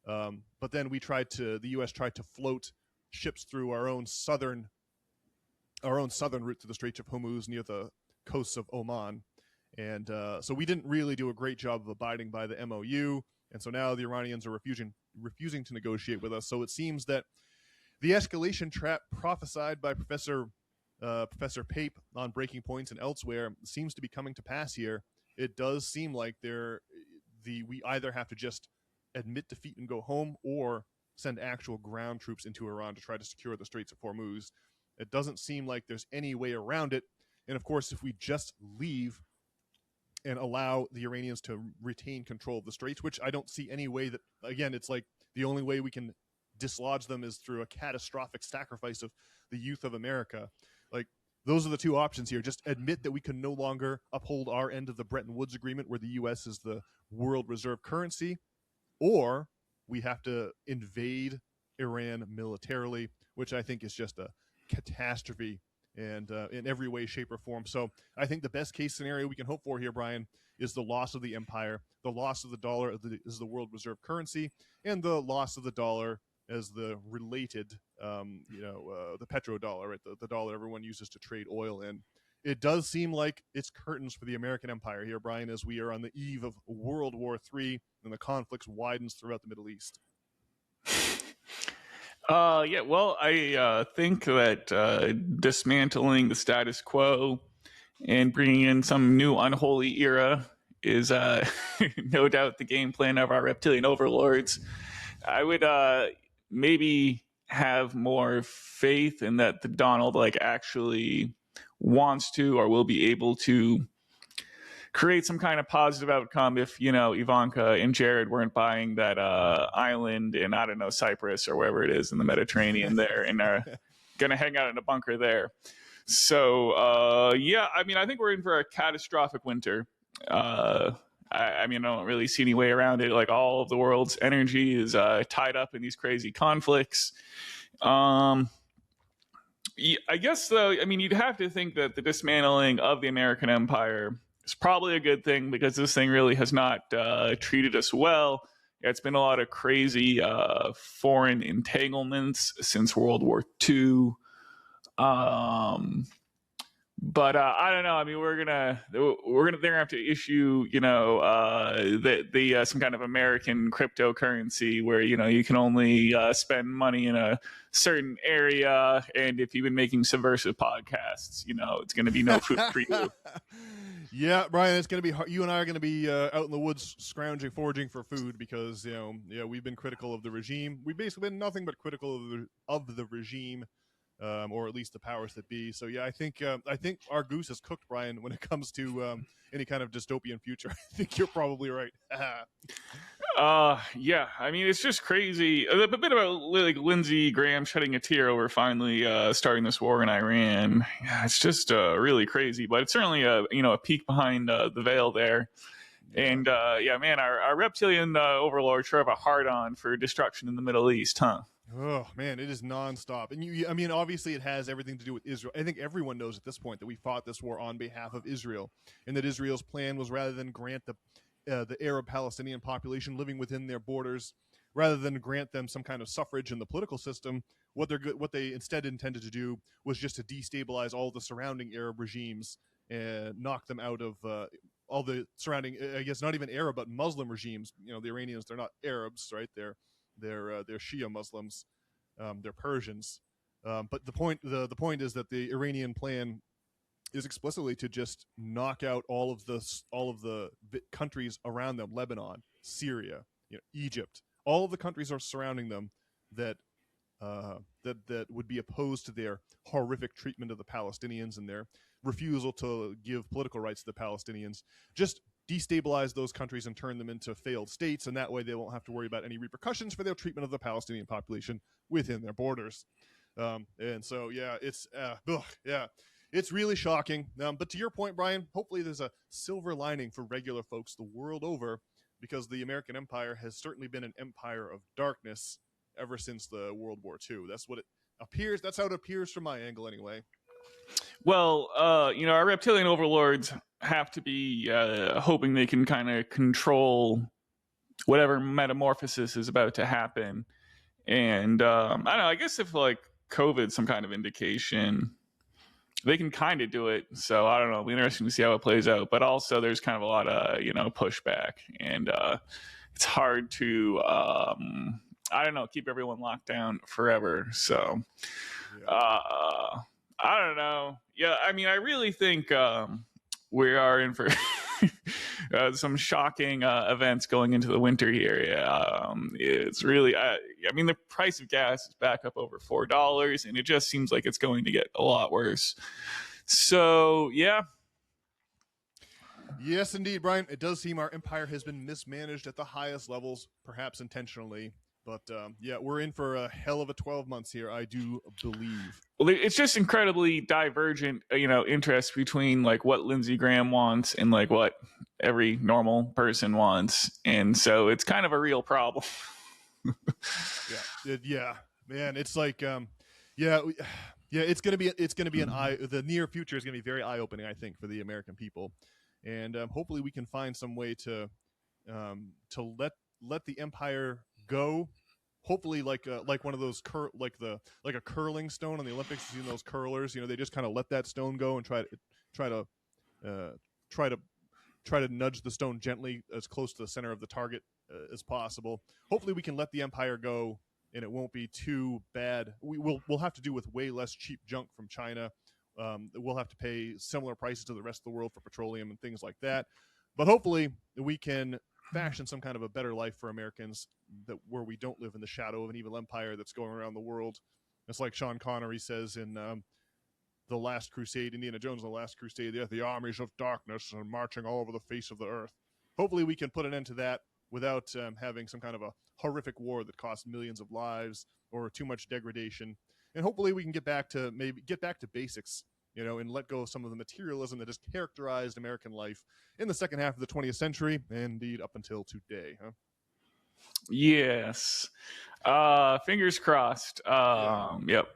S1: But then the U.S. tried to float ships through our own southern route to the Straits of Hormuz near the coasts of Oman. And so we didn't really do a great job of abiding by the MOU. And so now the Iranians are refusing to negotiate with us. So it seems that the escalation trap prophesied by Professor Pape on Breaking Points and elsewhere seems to be coming to pass here. It does seem like we either have to just admit defeat and go home, or send actual ground troops into Iran to try to secure the Straits of Hormuz. It doesn't seem like there's any way around it. And of course, if we just leave and allow the Iranians to retain control of the Straits, which I don't see any way that, again, it's like the only way we can dislodge them is through a catastrophic sacrifice of the youth of America. Like, those are the two options here. Just admit that we can no longer uphold our end of the Bretton Woods Agreement, where the U.S. is the world reserve currency, or we have to invade Iran militarily, which I think is just a catastrophe and in every way, shape, or form. So I think the best case scenario we can hope for here, Brian, is the loss of the empire, the loss of the dollar as the world reserve currency, and the loss of the dollar as the related, the petrodollar, right? The dollar everyone uses to trade oil in. It does seem like it's curtains for the American empire here, Brian, as we are on the eve of World War III and the conflicts widens throughout the Middle East.
S2: Yeah, well, I think that dismantling the status quo and bringing in some new unholy era is no doubt the game plan of our reptilian overlords. I would maybe have more faith in that the Donald actually wants to or will be able to create some kind of positive outcome if, Ivanka and Jared weren't buying that island in, I don't know, Cyprus or wherever it is in the Mediterranean there, and are going to hang out in a bunker there. So, I think we're in for a catastrophic winter. I don't really see any way around it. Like, all of the world's energy is tied up in these crazy conflicts. I guess, though, you'd have to think that the dismantling of the American empire is probably a good thing, because this thing really has not treated us well. It's been a lot of crazy foreign entanglements since World War II. But I don't know. They're gonna have to issue, some kind of American cryptocurrency where you can only spend money in a certain area, and if you've been making subversive podcasts, it's gonna be no food for you.
S1: Yeah, Brian, it's gonna be hard. You and I are gonna be out in the woods foraging for food, because we've been critical of the regime. We've basically been nothing but critical of the regime. Or at least the powers that be. So yeah, I think our goose is cooked, Brian, when it comes to any kind of dystopian future. I think you're probably right.
S2: Yeah, it's just crazy. A bit about like Lindsey Graham shedding a tear over finally starting this war in Iran. Yeah, it's just really crazy, but it's certainly a peek behind the veil there. And our reptilian overlord sure have a hard on for destruction in the Middle East, huh?
S1: Oh man, it is nonstop. And obviously it has everything to do with Israel. I think everyone knows at this point that we fought this war on behalf of Israel, and that Israel's plan was, rather than grant the Arab Palestinian population living within their borders, rather than grant them some kind of suffrage in the political system, what they instead intended to do was just to destabilize all the surrounding Arab regimes and knock them out of all the surrounding, I guess not even Arab, but Muslim regimes. The Iranians, they're not Arabs, right? They're Shia Muslims, they're Persians. But the point is that the Iranian plan is explicitly to just knock out all of the countries around them: Lebanon, Syria, Egypt. All of the countries are surrounding them that would be opposed to their horrific treatment of the Palestinians and their refusal to give political rights to the Palestinians. Just destabilize those countries and turn them into failed states, and that way they won't have to worry about any repercussions for their treatment of the Palestinian population within their borders. And so, yeah, it's really shocking. But to your point, Brian, hopefully there's a silver lining for regular folks the world over, because the American empire has certainly been an empire of darkness ever since the World War II. That's what it appears. That's how it appears from my angle, anyway.
S2: Well, our reptilian overlords have to be hoping they can kind of control whatever metamorphosis is about to happen. And I don't know. I guess if like COVID's some kind of indication, they can kind of do it. So I don't know. It'll be interesting to see how it plays out. But also, there's kind of a lot of pushback, and it's hard to I don't know, keep everyone locked down forever. So I don't know. Yeah, I mean, I really think we are in for some shocking events going into the winter here. It's really, I mean, the price of gas is back up over $4, and it just seems like it's going to get a lot worse. So, yeah.
S1: Yes, indeed, Brian. It does seem our empire has been mismanaged at the highest levels, perhaps intentionally. But yeah, we're in for a hell of a 12 months here, I do believe.
S2: Well, it's just incredibly divergent, interest between like what Lindsey Graham wants and like what every normal person wants, and so it's kind of a real problem.
S1: Yeah, man. It's like, it's gonna be the near future is gonna be very eye opening, I think, for the American people, and hopefully we can find some way to let the empire go. Hopefully, like one of those like a curling stone on the Olympics. You know, those curlers, they just kind of let that stone go and try to nudge the stone gently as close to the center of the target as possible. Hopefully, we can let the empire go, and it won't be too bad. We'll have to do with way less cheap junk from China. We'll have to pay similar prices to the rest of the world for petroleum and things like that. But hopefully, we can fashion some kind of a better life for Americans where we don't live in the shadow of an evil empire that's going around the world. It's like Sean Connery says in The Last Crusade, Indiana Jones, The Last Crusade, the armies of darkness are marching all over the face of the earth. Hopefully we can put an end to that without having some kind of a horrific war that costs millions of lives or too much degradation. And hopefully we can get back to basics, and let go of some of the materialism that has characterized American life in the second half of the 20th century, and indeed up until today.
S2: Yes. Fingers crossed. Yep.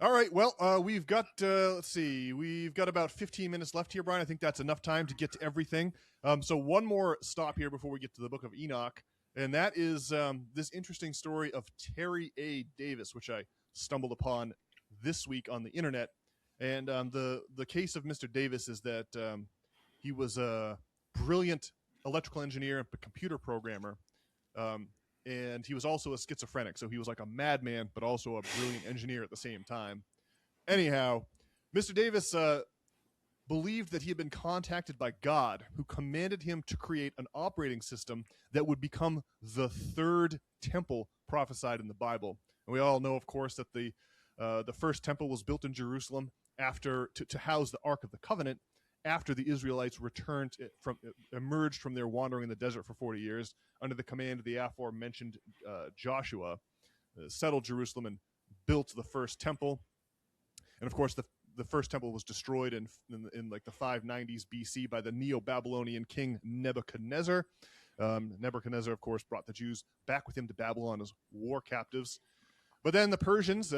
S1: All right. Well, we've got, let's see, we've got about 15 minutes left here, Brian. I think that's enough time to get to everything. So one more stop here before we get to the Book of Enoch, and that is this interesting story of Terry A. Davis, which I stumbled upon this week on the internet. And the case of Mr. Davis is that he was a brilliant electrical engineer and computer programmer, and he was also a schizophrenic. So he was like a madman, but also a brilliant engineer at the same time. Anyhow, Mr. Davis believed that he had been contacted by God, who commanded him to create an operating system that would become the third temple prophesied in the Bible. And we all know, of course, that the first temple was built in Jerusalem to house the Ark of the Covenant after the Israelites emerged from their wandering in the desert for 40 years under the command of the aforementioned Joshua, settled Jerusalem and built the first temple. And of course, the first temple was destroyed in like the 590s BC by the Neo-Babylonian king Nebuchadnezzar. Nebuchadnezzar, of course, brought the Jews back with him to Babylon as war captives. But then the Persians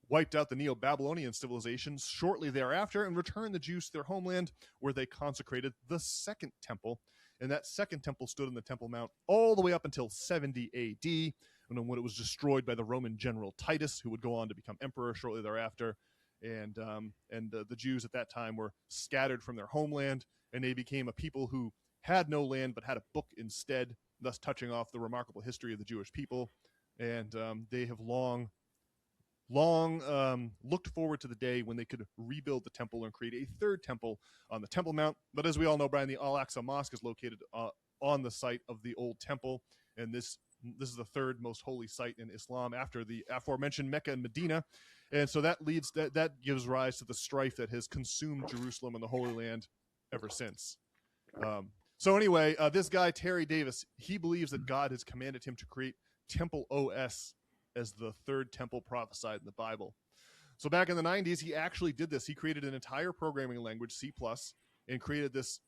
S1: wiped out the Neo-Babylonian civilization shortly thereafter and returned the Jews to their homeland, where they consecrated the second temple. And that second temple stood on the Temple Mount all the way up until 70 AD, when it was destroyed by the Roman general Titus, who would go on to become emperor shortly thereafter. And the Jews at that time were scattered from their homeland, and they became a people who had no land but had a book instead, thus touching off the remarkable history of the Jewish people. And they have long looked forward to the day when they could rebuild the temple and create a third temple on the Temple Mount. But as we all know, Brian, the Al-Aqsa Mosque is located on the site of the old temple, and this is the third most holy site in Islam after the aforementioned Mecca and Medina. And so that gives rise to the strife that has consumed Jerusalem and the Holy Land ever since. So anyway, this guy, Terry Davis, he believes that God has commanded him to create Temple OS as the third temple prophesied in the Bible. So back in the 90s, he actually did this. He created an entire programming language, C++, and created this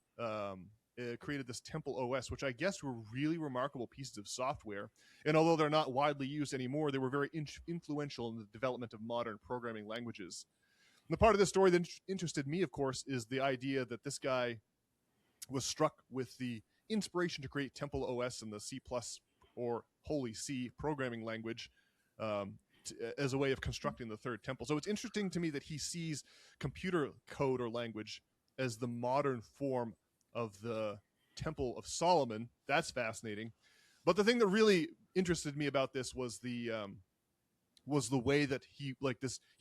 S1: Temple OS, which I guess were really remarkable pieces of software. And although they're not widely used anymore, they were very influential in the development of modern programming languages. The part of this story that interested me, of course, is the idea that this guy was struck with the inspiration to create Temple OS and the C plus or Holy C programming language as a way of constructing the third temple. So it's interesting to me that he sees computer code or language as the modern form of the Temple of Solomon. That's fascinating. But the thing that really interested me about this was the way that he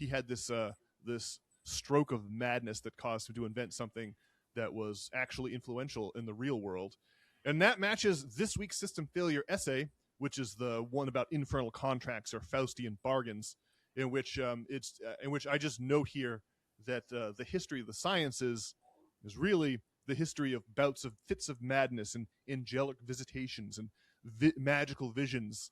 S1: had this stroke of madness that caused him to invent something that was actually influential in the real world. And that matches this week's system failure essay, which is the one about infernal contracts or Faustian bargains, in which I just note here that the history of the sciences is really the history of bouts of fits of madness and angelic visitations and magical visions.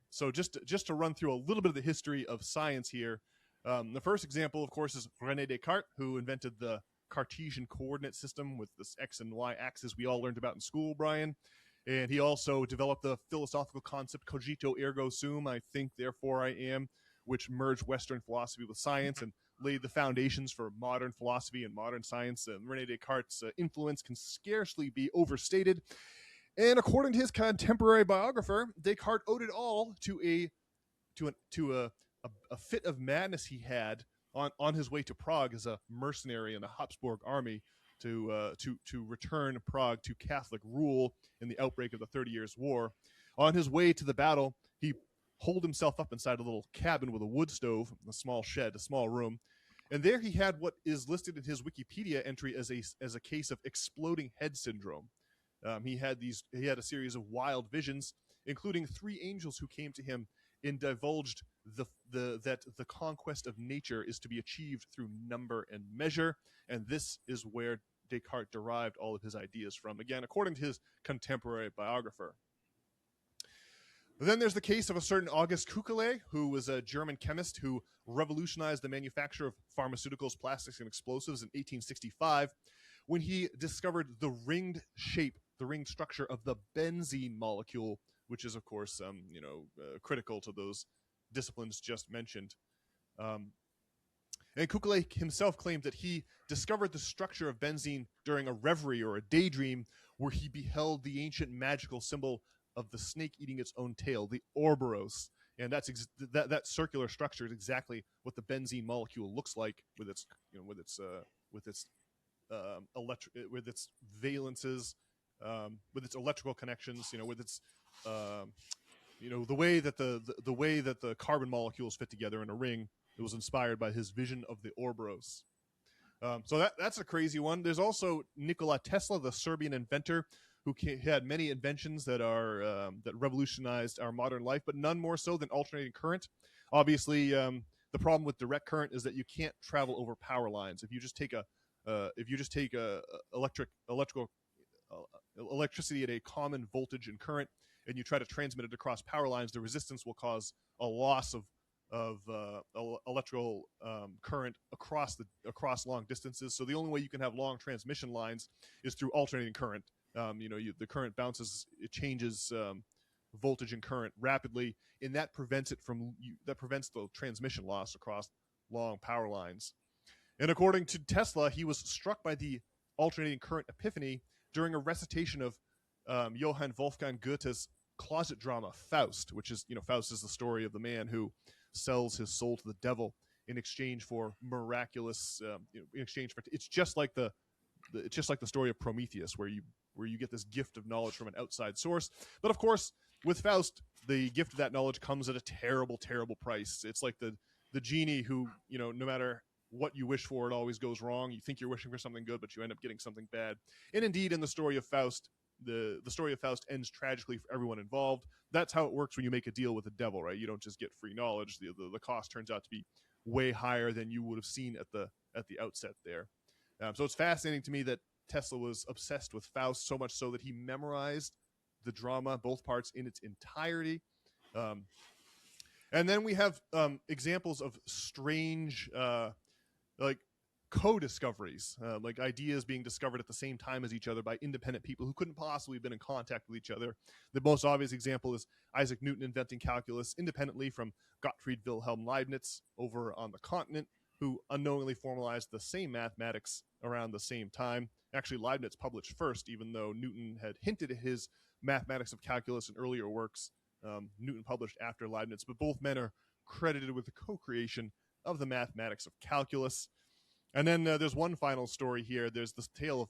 S1: So just to run through a little bit of the history of science here, the first example, of course, is René Descartes, who invented the Cartesian coordinate system with this X and Y axis we all learned about in school, Brian. And he also developed the philosophical concept cogito ergo sum, I think, therefore I am, which merged Western philosophy with science and laid the foundations for modern philosophy and modern science. René Descartes' influence can scarcely be overstated. And according to his contemporary biographer, Descartes owed it all to a fit of madness he had on his way to Prague as a mercenary in the Habsburg army to return Prague to Catholic rule in the outbreak of the 30 Years' War. On his way to the battle, he holed himself up inside a little cabin with a wood stove, a small shed, a small room. And there he had what is listed in his Wikipedia entry as a case of exploding head syndrome. He had a series of wild visions, including 3 angels who came to him and divulged that the conquest of nature is to be achieved through number and measure, and this is where Descartes derived all of his ideas from, again, according to his contemporary biographer. Then there's the case of a certain August Kukele, who was a German chemist who revolutionized the manufacture of pharmaceuticals, plastics, and explosives in 1865 when he discovered the ringed shape, the ringed structure of the benzene molecule, which is, of course, critical to those disciplines just mentioned. And Kukele himself claimed that he discovered the structure of benzene during a reverie or a daydream where he beheld the ancient magical symbol of the snake eating its own tail, the Ouroboros. And that circular structure is exactly what the benzene molecule looks like with its valences, with its electrical connections, with its the way that the carbon molecules fit together in a ring. It was inspired by his vision of the Ouroboros. So that's a crazy one. There's also Nikola Tesla, the Serbian inventor, who had many inventions that revolutionized our modern life, but none more so than alternating current. Obviously, the problem with direct current is that you can't travel over power lines. If you just take electricity at a common voltage and current, and you try to transmit it across power lines, the resistance will cause a loss of electrical current across long distances. So the only way you can have long transmission lines is through alternating current. The current bounces, it changes voltage and current rapidly, and that prevents the transmission loss across long power lines. And according to Tesla, he was struck by the alternating current epiphany during a recitation of Johann Wolfgang Goethe's closet drama Faust, which is, Faust is the story of the man who sells his soul to the devil in exchange for miraculous. It's just like the story of Prometheus, where you get this gift of knowledge from an outside source. But of course, with Faust, the gift of that knowledge comes at a terrible, terrible price. It's like the genie who, no matter what you wish for, it always goes wrong. You think you're wishing for something good, but you end up getting something bad. And indeed, in the story of Faust, the story of Faust ends tragically for everyone involved. That's how it works when you make a deal with the devil, right? You don't just get free knowledge. The cost turns out to be way higher than you would have seen at the outset there. So it's fascinating to me that Tesla was obsessed with Faust, so much so that he memorized the drama, both parts in its entirety. And then we have examples of strange co-discoveries, like ideas being discovered at the same time as each other by independent people who couldn't possibly have been in contact with each other. The most obvious example is Isaac Newton inventing calculus independently from Gottfried Wilhelm Leibniz over on the continent, who unknowingly formalized the same mathematics around the same time. Actually, Leibniz published first, even though Newton had hinted at his mathematics of calculus in earlier works. Newton published after Leibniz, but both men are credited with the co-creation of the mathematics of calculus. And then there's one final story here. There's this tale of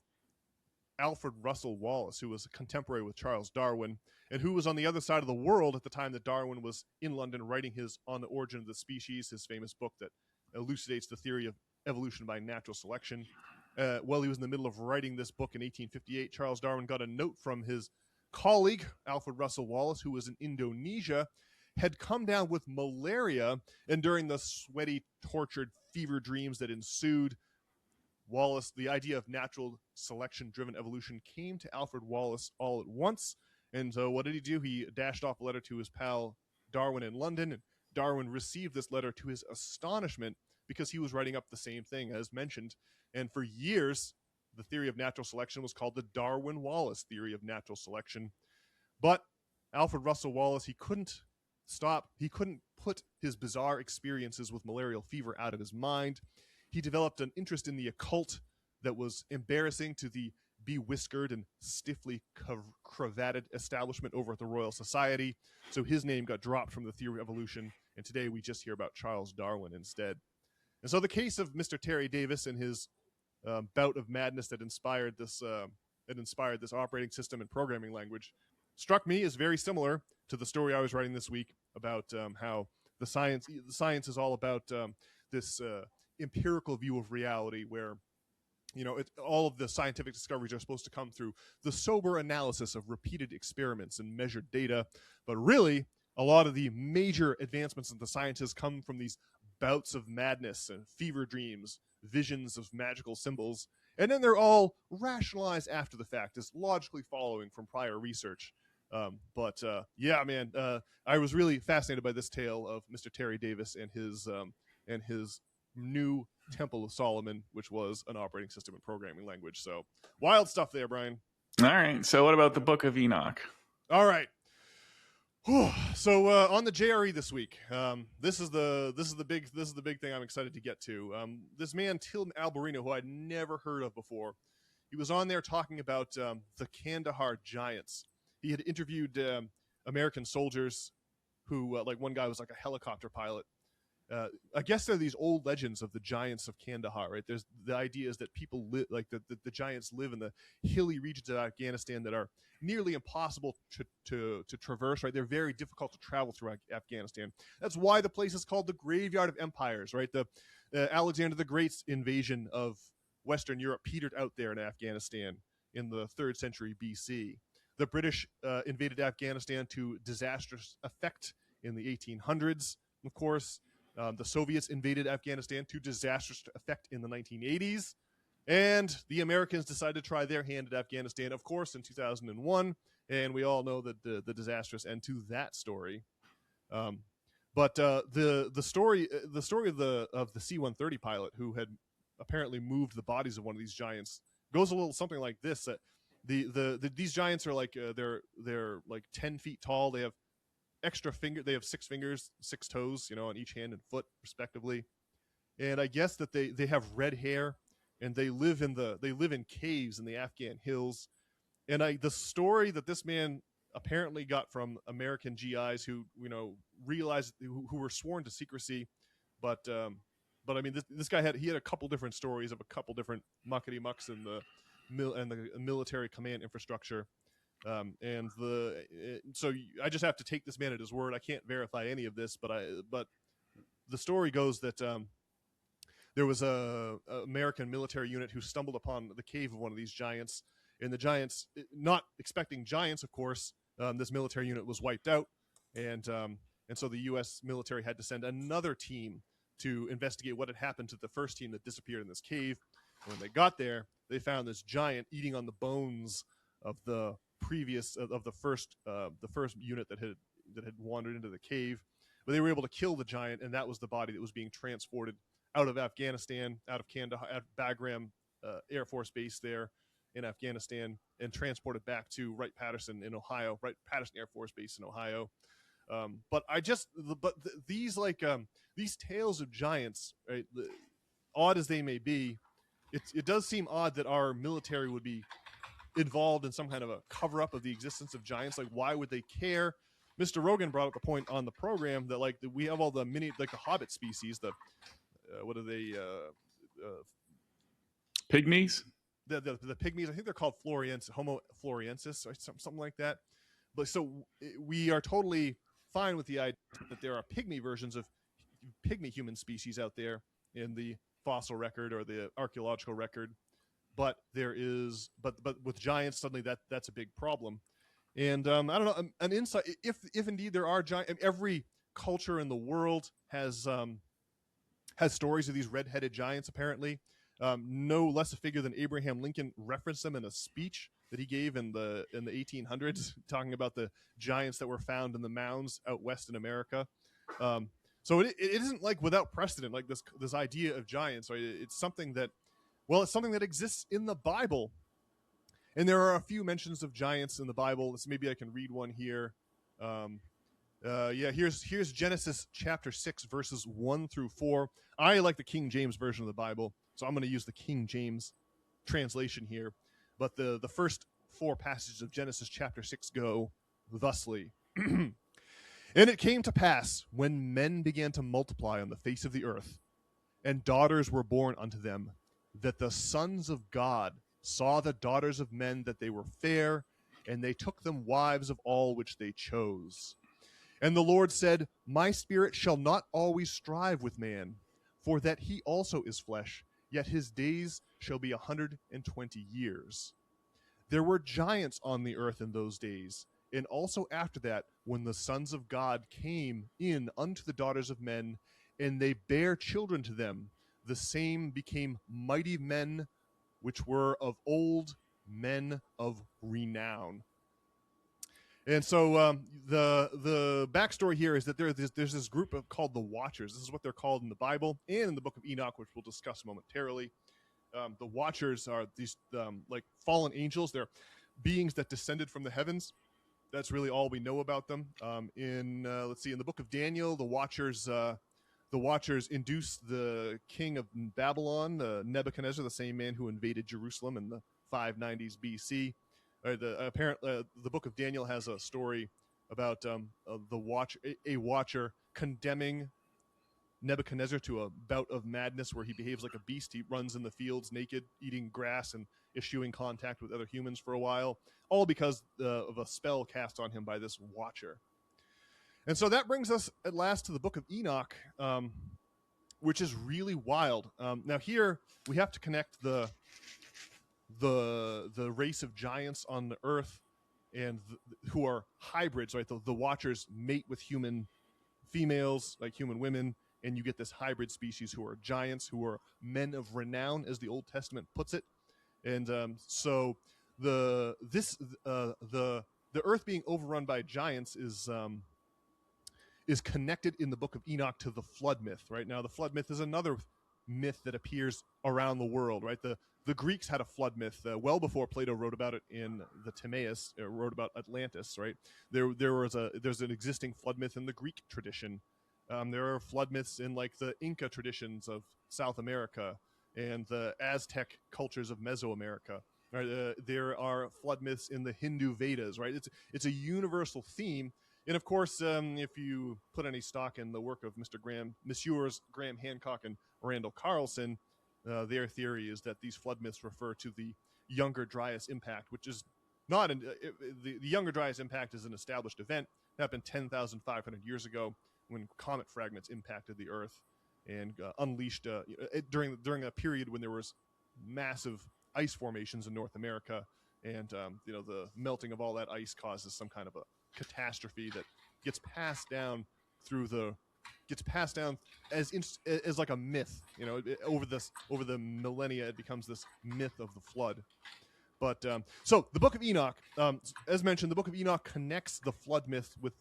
S1: Alfred Russel Wallace, who was a contemporary with Charles Darwin, and who was on the other side of the world at the time that Darwin was in London writing his On the Origin of the Species, his famous book that elucidates the theory of evolution by natural selection. While he was in the middle of writing this book in 1858, Charles Darwin got a note from his colleague, Alfred Russel Wallace, who was in Indonesia, had come down with malaria, and during the sweaty, tortured fever dreams that ensued, Wallace, the idea of natural selection-driven evolution came to Alfred Wallace all at once. And so what did he do? He dashed off a letter to his pal Darwin in London, and Darwin received this letter to his astonishment because he was writing up the same thing as mentioned. And for years, the theory of natural selection was called the Darwin-Wallace theory of natural selection. But Alfred Russel Wallace, he couldn't put his bizarre experiences with malarial fever out of his mind. He developed an interest in the occult that was embarrassing to the bewhiskered and stiffly cravatted establishment over at the Royal Society. So his name got dropped from the theory of evolution, and today we just hear about Charles Darwin instead. And so the case of Mr. Terry Davis and his bout of madness that inspired this operating system and programming language struck me as very similar to the story I was writing this week about how the science is all about this empirical view of reality, where all of the scientific discoveries are supposed to come through the sober analysis of repeated experiments and measured data. But really, a lot of the major advancements in the sciences come from these bouts of madness and fever dreams, visions of magical symbols, and then they're all rationalized after the fact as logically following from prior research. Yeah, man, I was really fascinated by this tale of Mr. Terry Davis and his new Temple of Solomon, which was an operating system and programming language. So wild stuff there, Brian.
S2: All right. So what about the Book of Enoch?
S1: All right. So on the JRE this week, this is the big thing I'm excited to get to. This man Tilden Alberino, who I'd never heard of before, he was on there talking about the Kandahar giants. He had interviewed American soldiers who, like one guy was like a helicopter pilot. I guess they're these old legends of the giants of Kandahar, right? There's the idea is that people live, like the giants live in the hilly regions of Afghanistan that are nearly impossible to traverse, right? They're very difficult to travel through Afghanistan. That's why the place is called the Graveyard of Empires, right? The Alexander the Great's invasion of Western Europe petered out there in Afghanistan in the 3rd century BC. The British invaded Afghanistan to disastrous effect in the 1800s, of course. The Soviets invaded Afghanistan to disastrous effect in the 1980s. And the Americans decided to try their hand at Afghanistan, of course, in 2001. And we all know that the disastrous end to that story. But the story of the C-130 pilot who had apparently moved the bodies of one of these giants goes a little something like this. These giants are like they're like 10 feet tall. They have extra finger. They have 6 fingers, 6 toes, on each hand and foot, respectively. And I guess that they have red hair, and they live in caves in the Afghan hills. And the story that this man apparently got from American GIs who realized who were sworn to secrecy, but I mean this guy had a couple different stories of a couple different muckety mucks in the military command infrastructure. So I just have to take this man at his word. I can't verify any of this, but the story goes that there was a American military unit who stumbled upon the cave of one of these giants, and the giants, not expecting giants, of course, this military unit was wiped out, and so the U.S. military had to send another team to investigate what had happened to the first team that disappeared in this cave. And when they got there, they found this giant eating on the bones of the first unit that had wandered into the cave. But they were able to kill the giant, and that was the body that was being transported out of Afghanistan, out of Kandahar, at Bagram Air Force Base there in Afghanistan, and transported back to Wright-Patterson in Ohio, Wright-Patterson Air Force Base in Ohio. These tales of giants, right? odd as they may be, it does seem odd that our military would be involved in some kind of a cover up of the existence of giants. Like, why would they care? Mr. Rogan brought up the point on the program that like we have all the like the hobbit species, the what are they?
S2: Pygmies.
S1: The pygmies. I think they're called Homo floriensis, or something like that. But so we are totally fine with the idea that there are pygmy versions of pygmy human species out there in the fossil record or the archaeological record. But there is, but with giants, suddenly that's a big problem. And I don't know, an insight, if indeed there are giants. Every culture in the world has stories of these red-headed giants. Apparently, no less a figure than Abraham Lincoln referenced them in a speech that he gave in the 1800s, talking about the giants that were found in the mounds out west in America. So it isn't like without precedent, like this idea of giants. Right? It's something that, well, it's something that exists in the Bible. And there are a few mentions of giants in the Bible. So maybe I can read one here. Here's Genesis chapter 6, verses 1 through 4. I like the King James version of the Bible, so I'm going to use the King James translation here. But the first 4 passages of Genesis chapter 6 go thusly. And it came to pass, when men began to multiply on the face of the earth, and daughters were born unto them, that the sons of God saw the daughters of men that they were fair, and they took them wives of all which they chose. And the Lord said, My spirit shall not always strive with man, for that he also is flesh, yet his days shall be 120 years. There were giants on the earth in those days, and also after that, when the sons of God came in unto the daughters of men, and they bare children to them, the same became mighty men, which were of old, men of renown. And so the backstory here is that there's this group called the Watchers. This is what they're called in the Bible and in the Book of Enoch, which we'll discuss momentarily. The Watchers are these like fallen angels. They're beings that descended from the heavens. That's really all we know about them. In the Book of Daniel, the Watchers induce the king of Babylon, Nebuchadnezzar, the same man who invaded Jerusalem in the 590s BC. The Book of Daniel has a story about a watcher condemning Nebuchadnezzar to a bout of madness where he behaves like a beast. He runs in the fields naked, eating grass and eschewing contact with other humans for a while, all because of a spell cast on him by this watcher. And so that brings us at last to the Book of Enoch, which is really wild. Now here we have to connect the race of giants on the earth and who are hybrids, right? The Watchers mate with human females, like human women, and you get this hybrid species who are giants, who are men of renown, as the Old Testament puts it. And so the earth being overrun by giants is connected in the Book of Enoch to the flood myth. Right now, the flood myth is another myth that appears around the world. Right, the Greeks had a flood myth well before Plato wrote about it in the Timaeus, wrote about Atlantis. Right, there's an existing flood myth in the Greek tradition. There are flood myths in like the Inca traditions of South America and the Aztec cultures of Mesoamerica. Right, there are flood myths in the Hindu Vedas. Right, it's a universal theme. And of course, if you put any stock in the work of Messrs. Graham Hancock and Randall Carlson, their theory is that these flood myths refer to the Younger Dryas impact, which is not the Younger Dryas impact is an established event that happened 10,500 years ago when comet fragments impacted the Earth and unleashed during a period when there was massive ice formations in North America, and the melting of all that ice causes some kind of a catastrophe that gets passed down as like a myth. Over the millennia, it becomes this myth of the flood. But so the Book of Enoch, as mentioned, the Book of Enoch connects the flood myth with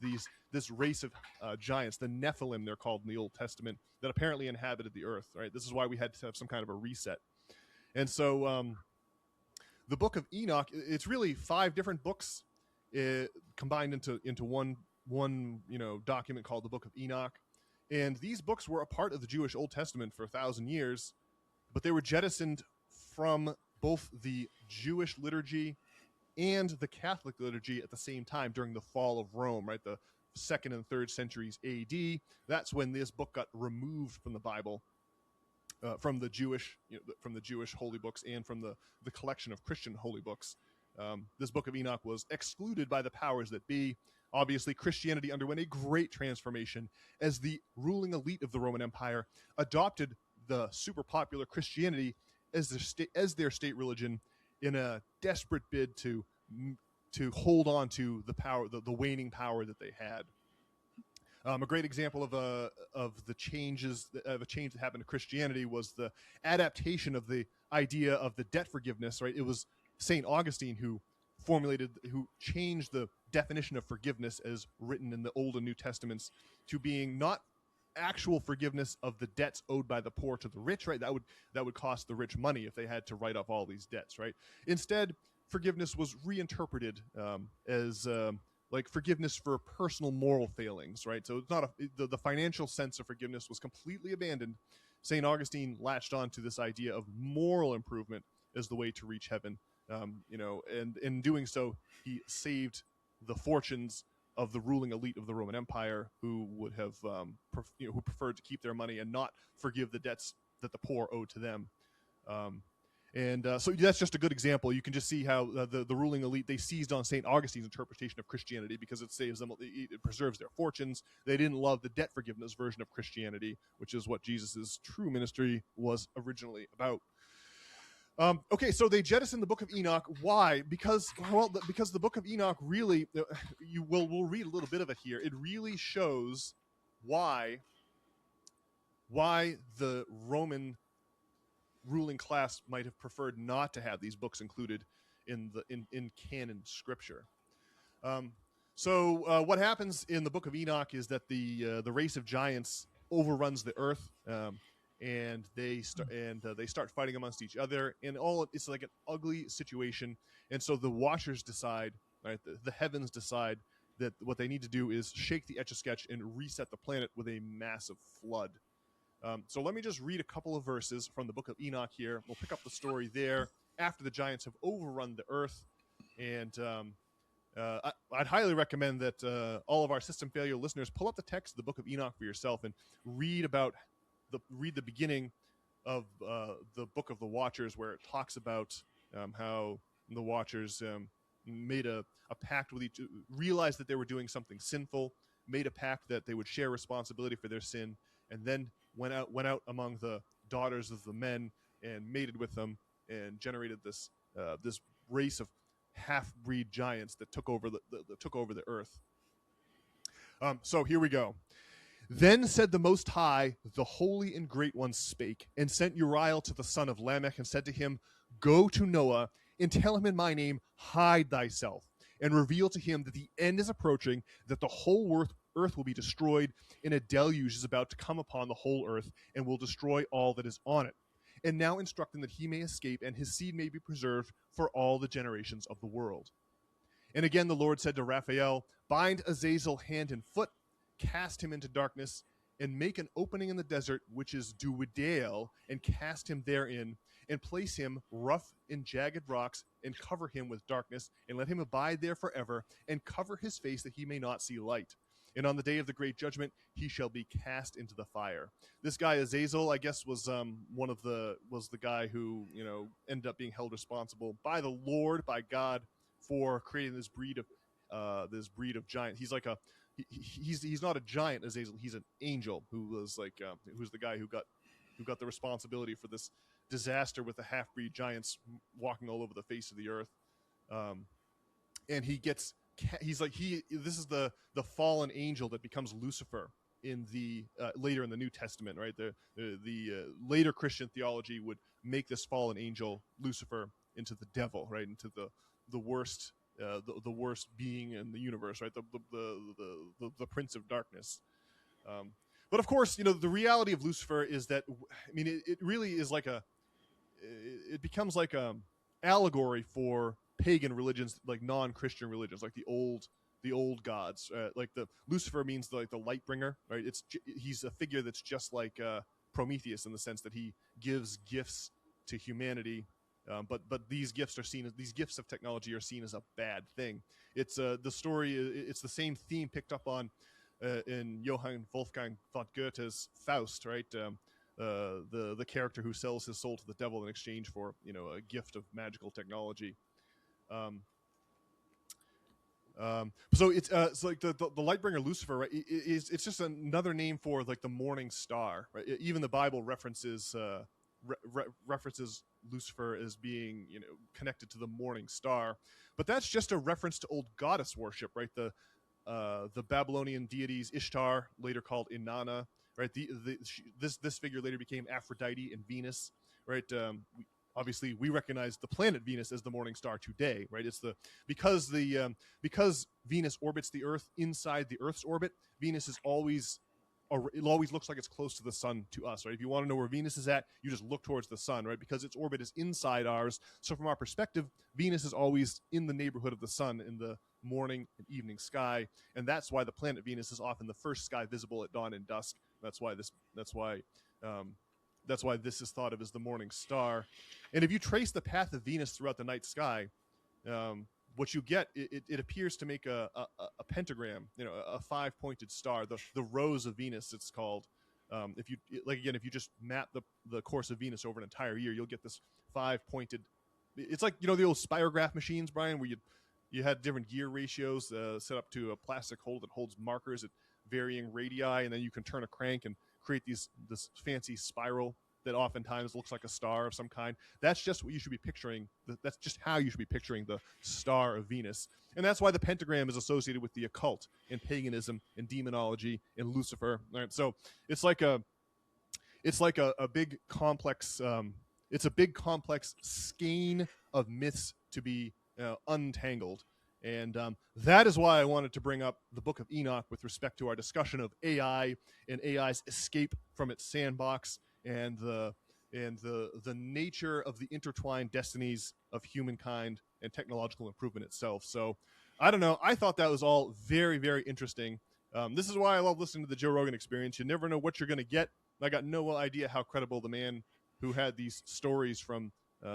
S1: this race of giants, the Nephilim, they're called in the Old Testament, that apparently inhabited the earth. Right, this is why we had to have some kind of a reset. And so the Book of Enoch, it's really 5 different books combined into one document called the Book of Enoch. And these books were a part of the Jewish Old Testament for 1,000 years, but they were jettisoned from both the Jewish liturgy and the Catholic liturgy at the same time during the fall of Rome, right? The second and third centuries AD. That's when this book got removed from the Bible, from the Jewish, from the Jewish holy books and from the collection of Christian holy books. This Book of Enoch was excluded by the powers that be. Obviously, Christianity underwent a great transformation as the ruling elite of the Roman Empire adopted the super popular Christianity as their state religion in a desperate bid to hold on to the power, the waning power that they had. A great example of a change that happened to Christianity was the adaptation of the idea of the debt forgiveness. Right, it was Saint Augustine who changed the definition of forgiveness as written in the Old and New Testaments to being not actual forgiveness of the debts owed by the poor to the rich. Right, that would cost the rich money if they had to write off all these debts. Right, instead, forgiveness was reinterpreted as like forgiveness for personal moral failings, right? So it's not the financial sense of forgiveness was completely abandoned. St. Augustine latched on to this idea of moral improvement as the way to reach heaven, and in doing so, he saved the fortunes of the ruling elite of the Roman Empire, who would have, who preferred to keep their money and not forgive the debts that the poor owed to them. So that's just a good example. You can just see how the ruling elite, they seized on St. Augustine's interpretation of Christianity because it saves them, it preserves their fortunes. They didn't love the debt forgiveness version of Christianity, which is what Jesus's true ministry was originally about. Okay, so they jettisoned the Book of Enoch. Why? Because the Book of Enoch really, we'll read a little bit of it here. It really shows why the Roman ruling class might have preferred not to have these books included in canon scripture. What happens in the Book of Enoch is that the race of giants overruns the earth, and they start fighting amongst each other, and it's like an ugly situation. And so the Watchers decide, right, the heavens decide that what they need to do is shake the Etch-a-Sketch and reset the planet with a massive flood. So let me just read a couple of verses from the Book of Enoch here. We'll pick up the story there after the giants have overrun the earth. And I'd highly recommend that all of our System Failure listeners pull up the text of the Book of Enoch for yourself and read the beginning of the Book of the Watchers, where it talks about how the Watchers made a pact with each, realized that they were doing something sinful, made a pact that they would share responsibility for their sin, and then went out among the daughters of the men and mated with them and generated this race of half-breed giants that took over the earth. So here we go. Then said the Most High, the Holy and Great One spake, and sent Uriel to the son of Lamech, and said to him, Go to Noah, and tell him in my name, hide thyself, and reveal to him that the end is approaching, that the whole earth will be destroyed, and a deluge is about to come upon the whole earth, and will destroy all that is on it. And now instruct him that he may escape, and his seed may be preserved for all the generations of the world. And again the Lord said to Raphael, Bind Azazel hand and foot, cast him into darkness, and make an opening in the desert, which is Duwidael, and cast him therein, and place him rough in jagged rocks, and cover him with darkness, and let him abide there forever, and cover his face that he may not see light. And on the day of the great judgment, he shall be cast into the fire. This guy Azazel, I guess, was the guy who ended up being held responsible by the Lord, by God, for creating this breed of giant. He's like he's not a giant Azazel. He's an angel who was who's the guy who got the responsibility for this disaster with the half-breed giants walking all over the face of the earth. And this is the fallen angel that becomes Lucifer in the later in the New Testament, right? The later Christian theology would make this fallen angel Lucifer into the devil, right? Into the worst being in the universe, right? The prince of darkness. But of course, the reality of Lucifer is that, it really is it becomes like a allegory for pagan religions, like non-Christian religions, like the old gods. Like the Lucifer means the light bringer, right? He's a figure that's just like Prometheus in the sense that he gives gifts to humanity, but these gifts of technology are seen as a bad thing. It's the story. It's the same theme picked up on in Johann Wolfgang von Goethe's Faust, right? The character who sells his soul to the devil in exchange for a gift of magical technology. So it's like the Lightbringer Lucifer, right? It's just another name for like the morning star, right? Even the Bible references references Lucifer as being connected to the morning star, but that's just a reference to old goddess worship, right? The Babylonian deities Ishtar, later called Inanna, right? This figure later became Aphrodite and Venus, right? Obviously we recognize the planet Venus as the morning star today, right? It's because Venus orbits the Earth inside the Earth's orbit. Venus is always, it always looks like it's close to the sun to us, right? If you want to know where Venus is at, you just look towards the sun, right? Because its orbit is inside ours. So from our perspective, Venus is always in the neighborhood of the sun in the morning and evening sky, and that's why the planet Venus is often the first sky visible at dawn and dusk. That's why this is thought of as the morning star. And if you trace the path of Venus throughout the night sky, what you get, it appears to make a pentagram, a 5-pointed star, the rose of Venus, it's called. If you just map the course of Venus over an entire year, you'll get this 5-pointed. It's like the old spirograph machines, Brian, where you had different gear ratios set up to a plastic hole that holds markers at varying radii, and then you can turn a crank and create this fancy spiral that oftentimes looks like a star of some kind. That's just what you should be picturing. That's just how you should be picturing the star of Venus. And that's why the pentagram is associated with the occult and paganism and demonology and Lucifer. Right? So it's like a big complex, it's a big complex skein of myths to be untangled. And that is why I wanted to bring up the Book of Enoch with respect to our discussion of AI and AI's escape from its sandbox, and the nature of the intertwined destinies of humankind and technological improvement itself. So I don't know. I thought that was all very, very interesting. This is why I love listening to the Joe Rogan Experience. You never know what you're going to get. I got no idea how credible the man who had these stories from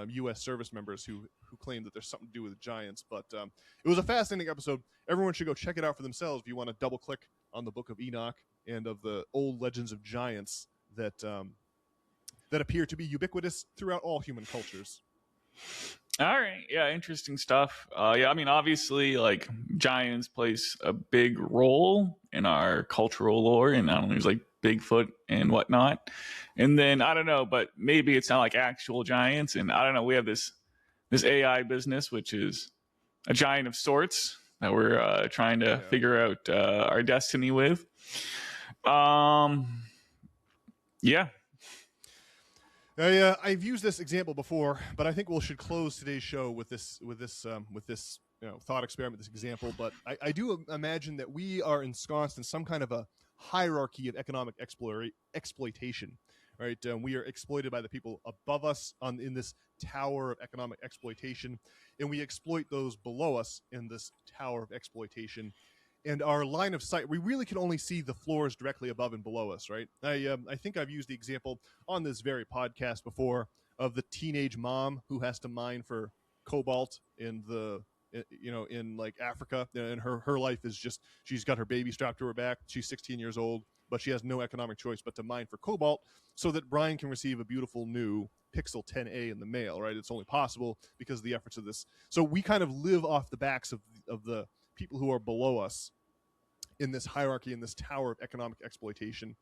S1: U.S. service members who claim that there's something to do with giants. But it was a fascinating episode. Everyone should go check it out for themselves if you want to double click on the Book of Enoch and of the old legends of giants that appear to be ubiquitous throughout all human cultures.
S2: All right. Yeah, interesting stuff. Yeah, I mean, obviously, like, giants plays a big role in our cultural lore, and I don't know, there's like Bigfoot and whatnot. And then I don't know, but maybe it's not like actual giants. And I don't know, we have this AI business, which is a giant of sorts that we're trying to figure out our destiny with. Yeah.
S1: I've used this example before, but I think we should close today's show with this thought experiment, this example. But I do imagine that we are ensconced in some kind of a hierarchy of economic exploitation, right? We are exploited by the people above us in this tower of economic exploitation, and we exploit those below us in this tower of exploitation. And our line of sight, we really can only see the floors directly above and below us, right? I think I've used the example on this very podcast before of the teenage mom who has to mine for cobalt in like Africa, and her life is just, she's got her baby strapped to her back. She's 16 years old, but she has no economic choice but to mine for cobalt so that Brian can receive a beautiful new Pixel 10a in the mail, right? It's only possible because of the efforts of this. So we kind of live off the backs of the people who are below us in this hierarchy, in this tower of economic exploitation.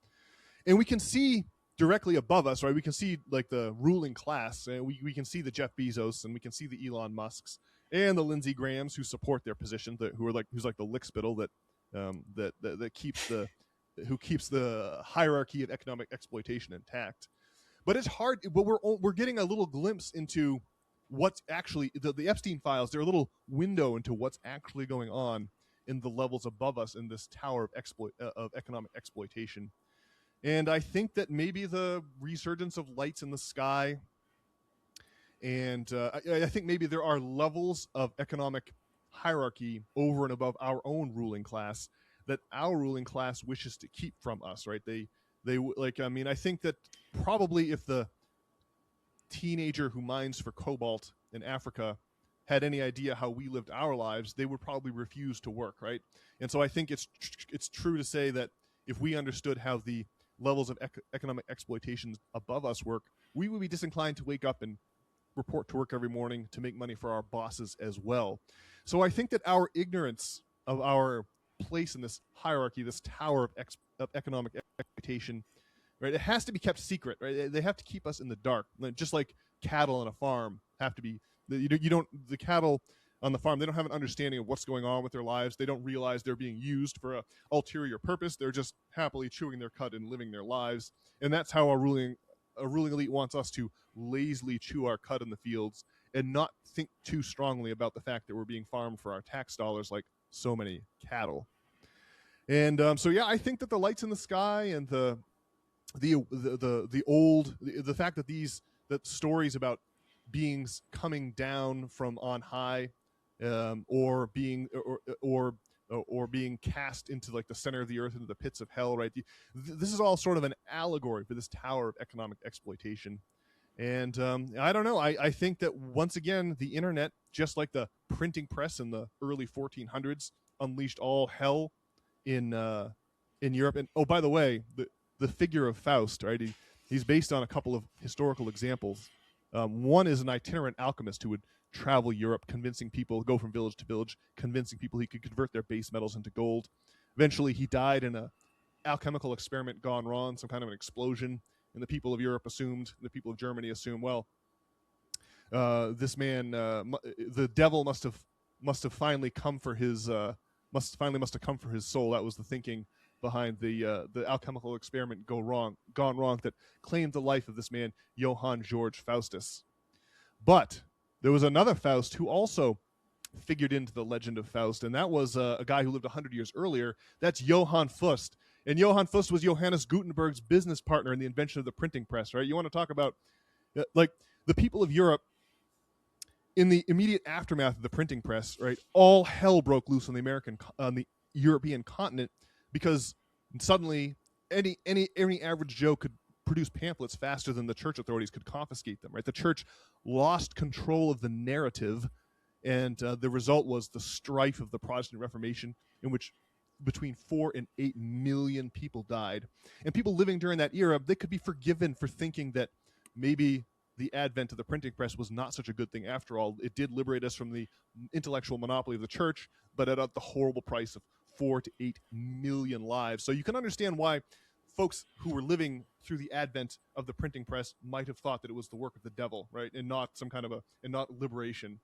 S1: And we can see directly above us, right? We can see like the ruling class, and we can see the Jeff Bezos, and we can see the Elon Musks and the Lindsey Grahams who support their position, who's like the lickspittle that keeps the hierarchy of economic exploitation intact. But it's hard. But we're getting a little glimpse into what's actually the Epstein files. They're a little window into what's actually going on in the levels above us in this tower of economic exploitation. And I think that maybe the resurgence of lights in the sky, and I think maybe there are levels of economic hierarchy over and above our own ruling class that our ruling class wishes to keep from us, right? I think that probably if the teenager who mines for cobalt in Africa had any idea how we lived our lives, they would probably refuse to work, right? And so I think it's true to say that if we understood how the levels of economic exploitation above us work, we would be disinclined to wake up and report to work every morning to make money for our bosses as well. So I think that our ignorance of our place in this hierarchy, this tower of economic exploitation, right? It has to be kept secret, right? They have to keep us in the dark, just like cattle on a farm have to be. The cattle on the farm, they don't have an understanding of what's going on with their lives. They don't realize they're being used for a ulterior purpose. They're just happily chewing their cud and living their lives. And that's how a ruling elite wants us to lazily chew our cud in the fields and not think too strongly about the fact that we're being farmed for our tax dollars like so many cattle. And so yeah, I think that the lights in the sky and the fact that that stories about beings coming down from on high, or being cast into like the center of the earth, into the pits of hell, right? This is all sort of an allegory for this tower of economic exploitation. And I don't know. I think that once again, the internet, just like the printing press in the early 1400s, unleashed all hell in Europe. And oh, by the way, the figure of Faust, right? He's based on a couple of historical examples. One is an itinerant alchemist who would travel Europe, convincing people, go from village to village, convincing people he could convert their base metals into gold. Eventually, he died in a alchemical experiment gone wrong, some kind of an explosion, and the people of Europe assumed, the people of Germany assumed, well, this man, the devil must have finally come for his must have come for his soul. That was the thinking behind the alchemical experiment gone wrong that claimed the life of this man, Johann Georg Faustus. But there was another Faust who also figured into the legend of Faust, and that was a guy who lived 100 years earlier. That's Johann Fust. And Johann Fust was Johannes Gutenberg's business partner in the invention of the printing press, right? You want to talk about, like, the people of Europe in the immediate aftermath of the printing press, right? All hell broke loose on the European continent, because suddenly any average Joe could produce pamphlets faster than the church authorities could confiscate them, right? The church lost control of the narrative, and the result was the strife of the Protestant Reformation, in which between 4 and 8 million people died. And people living during that era, they could be forgiven for thinking that maybe the advent of the printing press was not such a good thing after all. It did liberate us from the intellectual monopoly of the church, but at the horrible price of 4 to 8 million lives. So you can understand why folks who were living through the advent of the printing press might have thought that it was the work of the devil, right? And not some kind of and not liberation.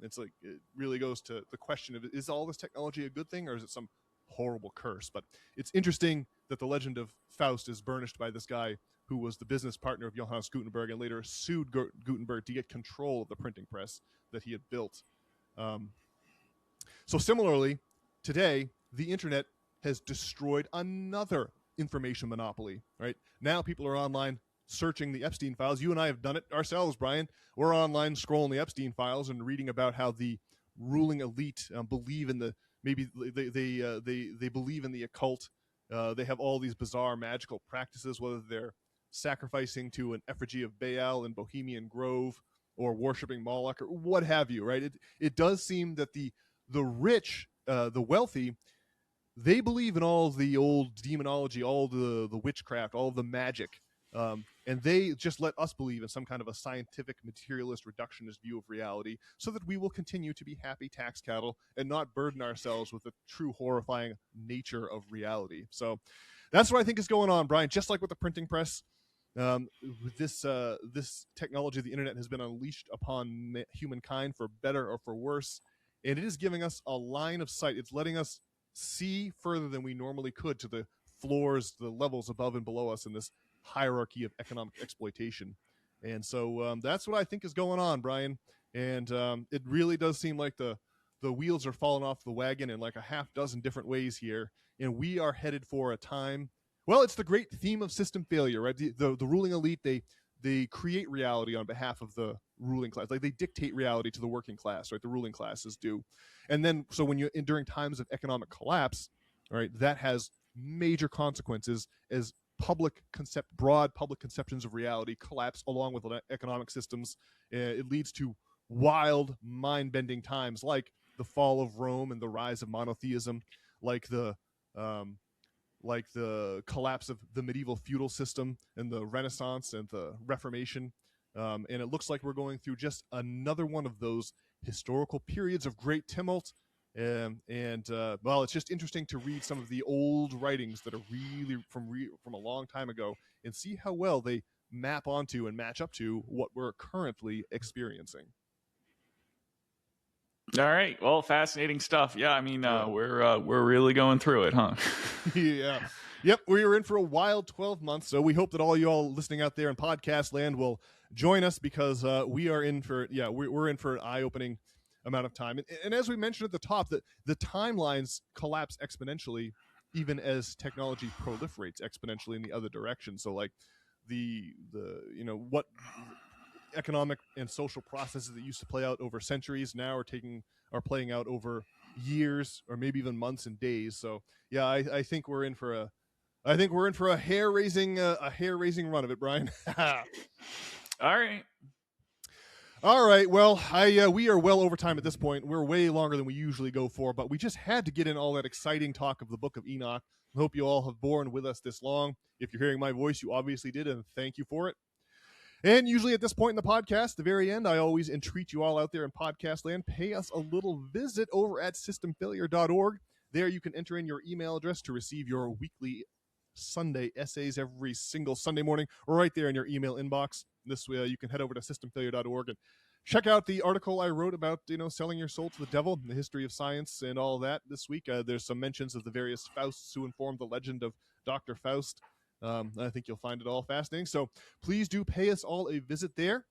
S1: It's like, it really goes to the question of, is all this technology a good thing, or is it some horrible curse? But it's interesting that the legend of Faust is burnished by this guy who was the business partner of Johannes Gutenberg and later sued Gutenberg to get control of the printing press that he had built. So similarly, today, the internet has destroyed another information monopoly, right? Now people are online searching the Epstein files. You and I have done it ourselves, Brian. We're online scrolling the Epstein files and reading about how the ruling elite believe in the, maybe they believe in the occult. They have all these bizarre magical practices, whether they're sacrificing to an effigy of Baal in Bohemian Grove or worshiping Moloch or what have you, right? It does seem that the rich, the wealthy, they believe in all the old demonology, all the witchcraft, all the magic, and they just let us believe in some kind of a scientific, materialist, reductionist view of reality, so that we will continue to be happy tax cattle and not burden ourselves with the true horrifying nature of reality. So that's what I think is going on, Brian. Just like with the printing press, with this technology, the internet has been unleashed upon humankind for better or for worse, and it is giving us a line of sight. It's letting us see further than we normally could to the floors, the levels above and below us in this hierarchy of economic exploitation. And so that's what I think is going on, Brian. And it really does seem like the wheels are falling off the wagon in like a half dozen different ways here, and we are headed for a time. Well, it's the great theme of system failure, right? The ruling elite, they create reality on behalf of the ruling class. Like, they dictate reality to the working class, right? The ruling classes do. And then, so when during times of economic collapse, right, that has major consequences as broad public conceptions of reality collapse along with economic systems. It leads to wild, mind-bending times like the fall of Rome and the rise of monotheism, like the collapse of the medieval feudal system and the Renaissance and the Reformation. And it looks like we're going through just another one of those historical periods of great tumult. Well, it's just interesting to read some of the old writings that are really from a long time ago and see how well they map onto and match up to what we're currently experiencing.
S2: All right. Well, fascinating stuff. Yeah, I mean, we're really going through it, huh?
S1: Yeah. Yep, we are in for a wild 12 months, so we hope that all you all listening out there in podcast land will join us, because we are in for, we're in for an eye-opening amount of time. And as we mentioned at the top, that the timelines collapse exponentially even as technology proliferates exponentially in the other direction. So like the what economic and social processes that used to play out over centuries now are playing out over years or maybe even months and days. So yeah, I think we're in for a hair-raising run of it, Brian.
S2: All right.
S1: All right. Well, we are well over time at this point. We're way longer than we usually go for, but we just had to get in all that exciting talk of the Book of Enoch. I hope you all have borne with us this long. If you're hearing my voice, you obviously did, and thank you for it. And usually at this point in the podcast, the very end, I always entreat you all out there in podcast land, pay us a little visit over at systemfailure.org. There you can enter in your email address to receive your weekly Sunday essays every single Sunday morning, right there in your email inbox. This way you can head over to systemfailure.org and check out the article I wrote about, selling your soul to the devil, the history of science and all that this week. There's some mentions of the various Fausts who informed the legend of Dr. Faust. I think you'll find it all fascinating. So please do pay us all a visit there.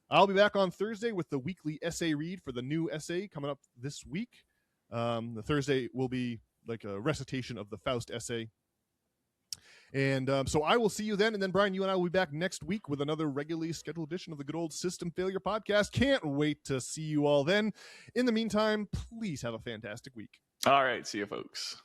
S1: I'll be back on Thursday with the weekly essay read for the new essay coming up this week. The Thursday will be like a recitation of the Faust essay. And so I will see you then. And then, Brian, you and I will be back next week with another regularly scheduled edition of the good old System Failure Podcast. Can't wait to see you all then. In the meantime, please have a fantastic week.
S2: All right. See you, folks.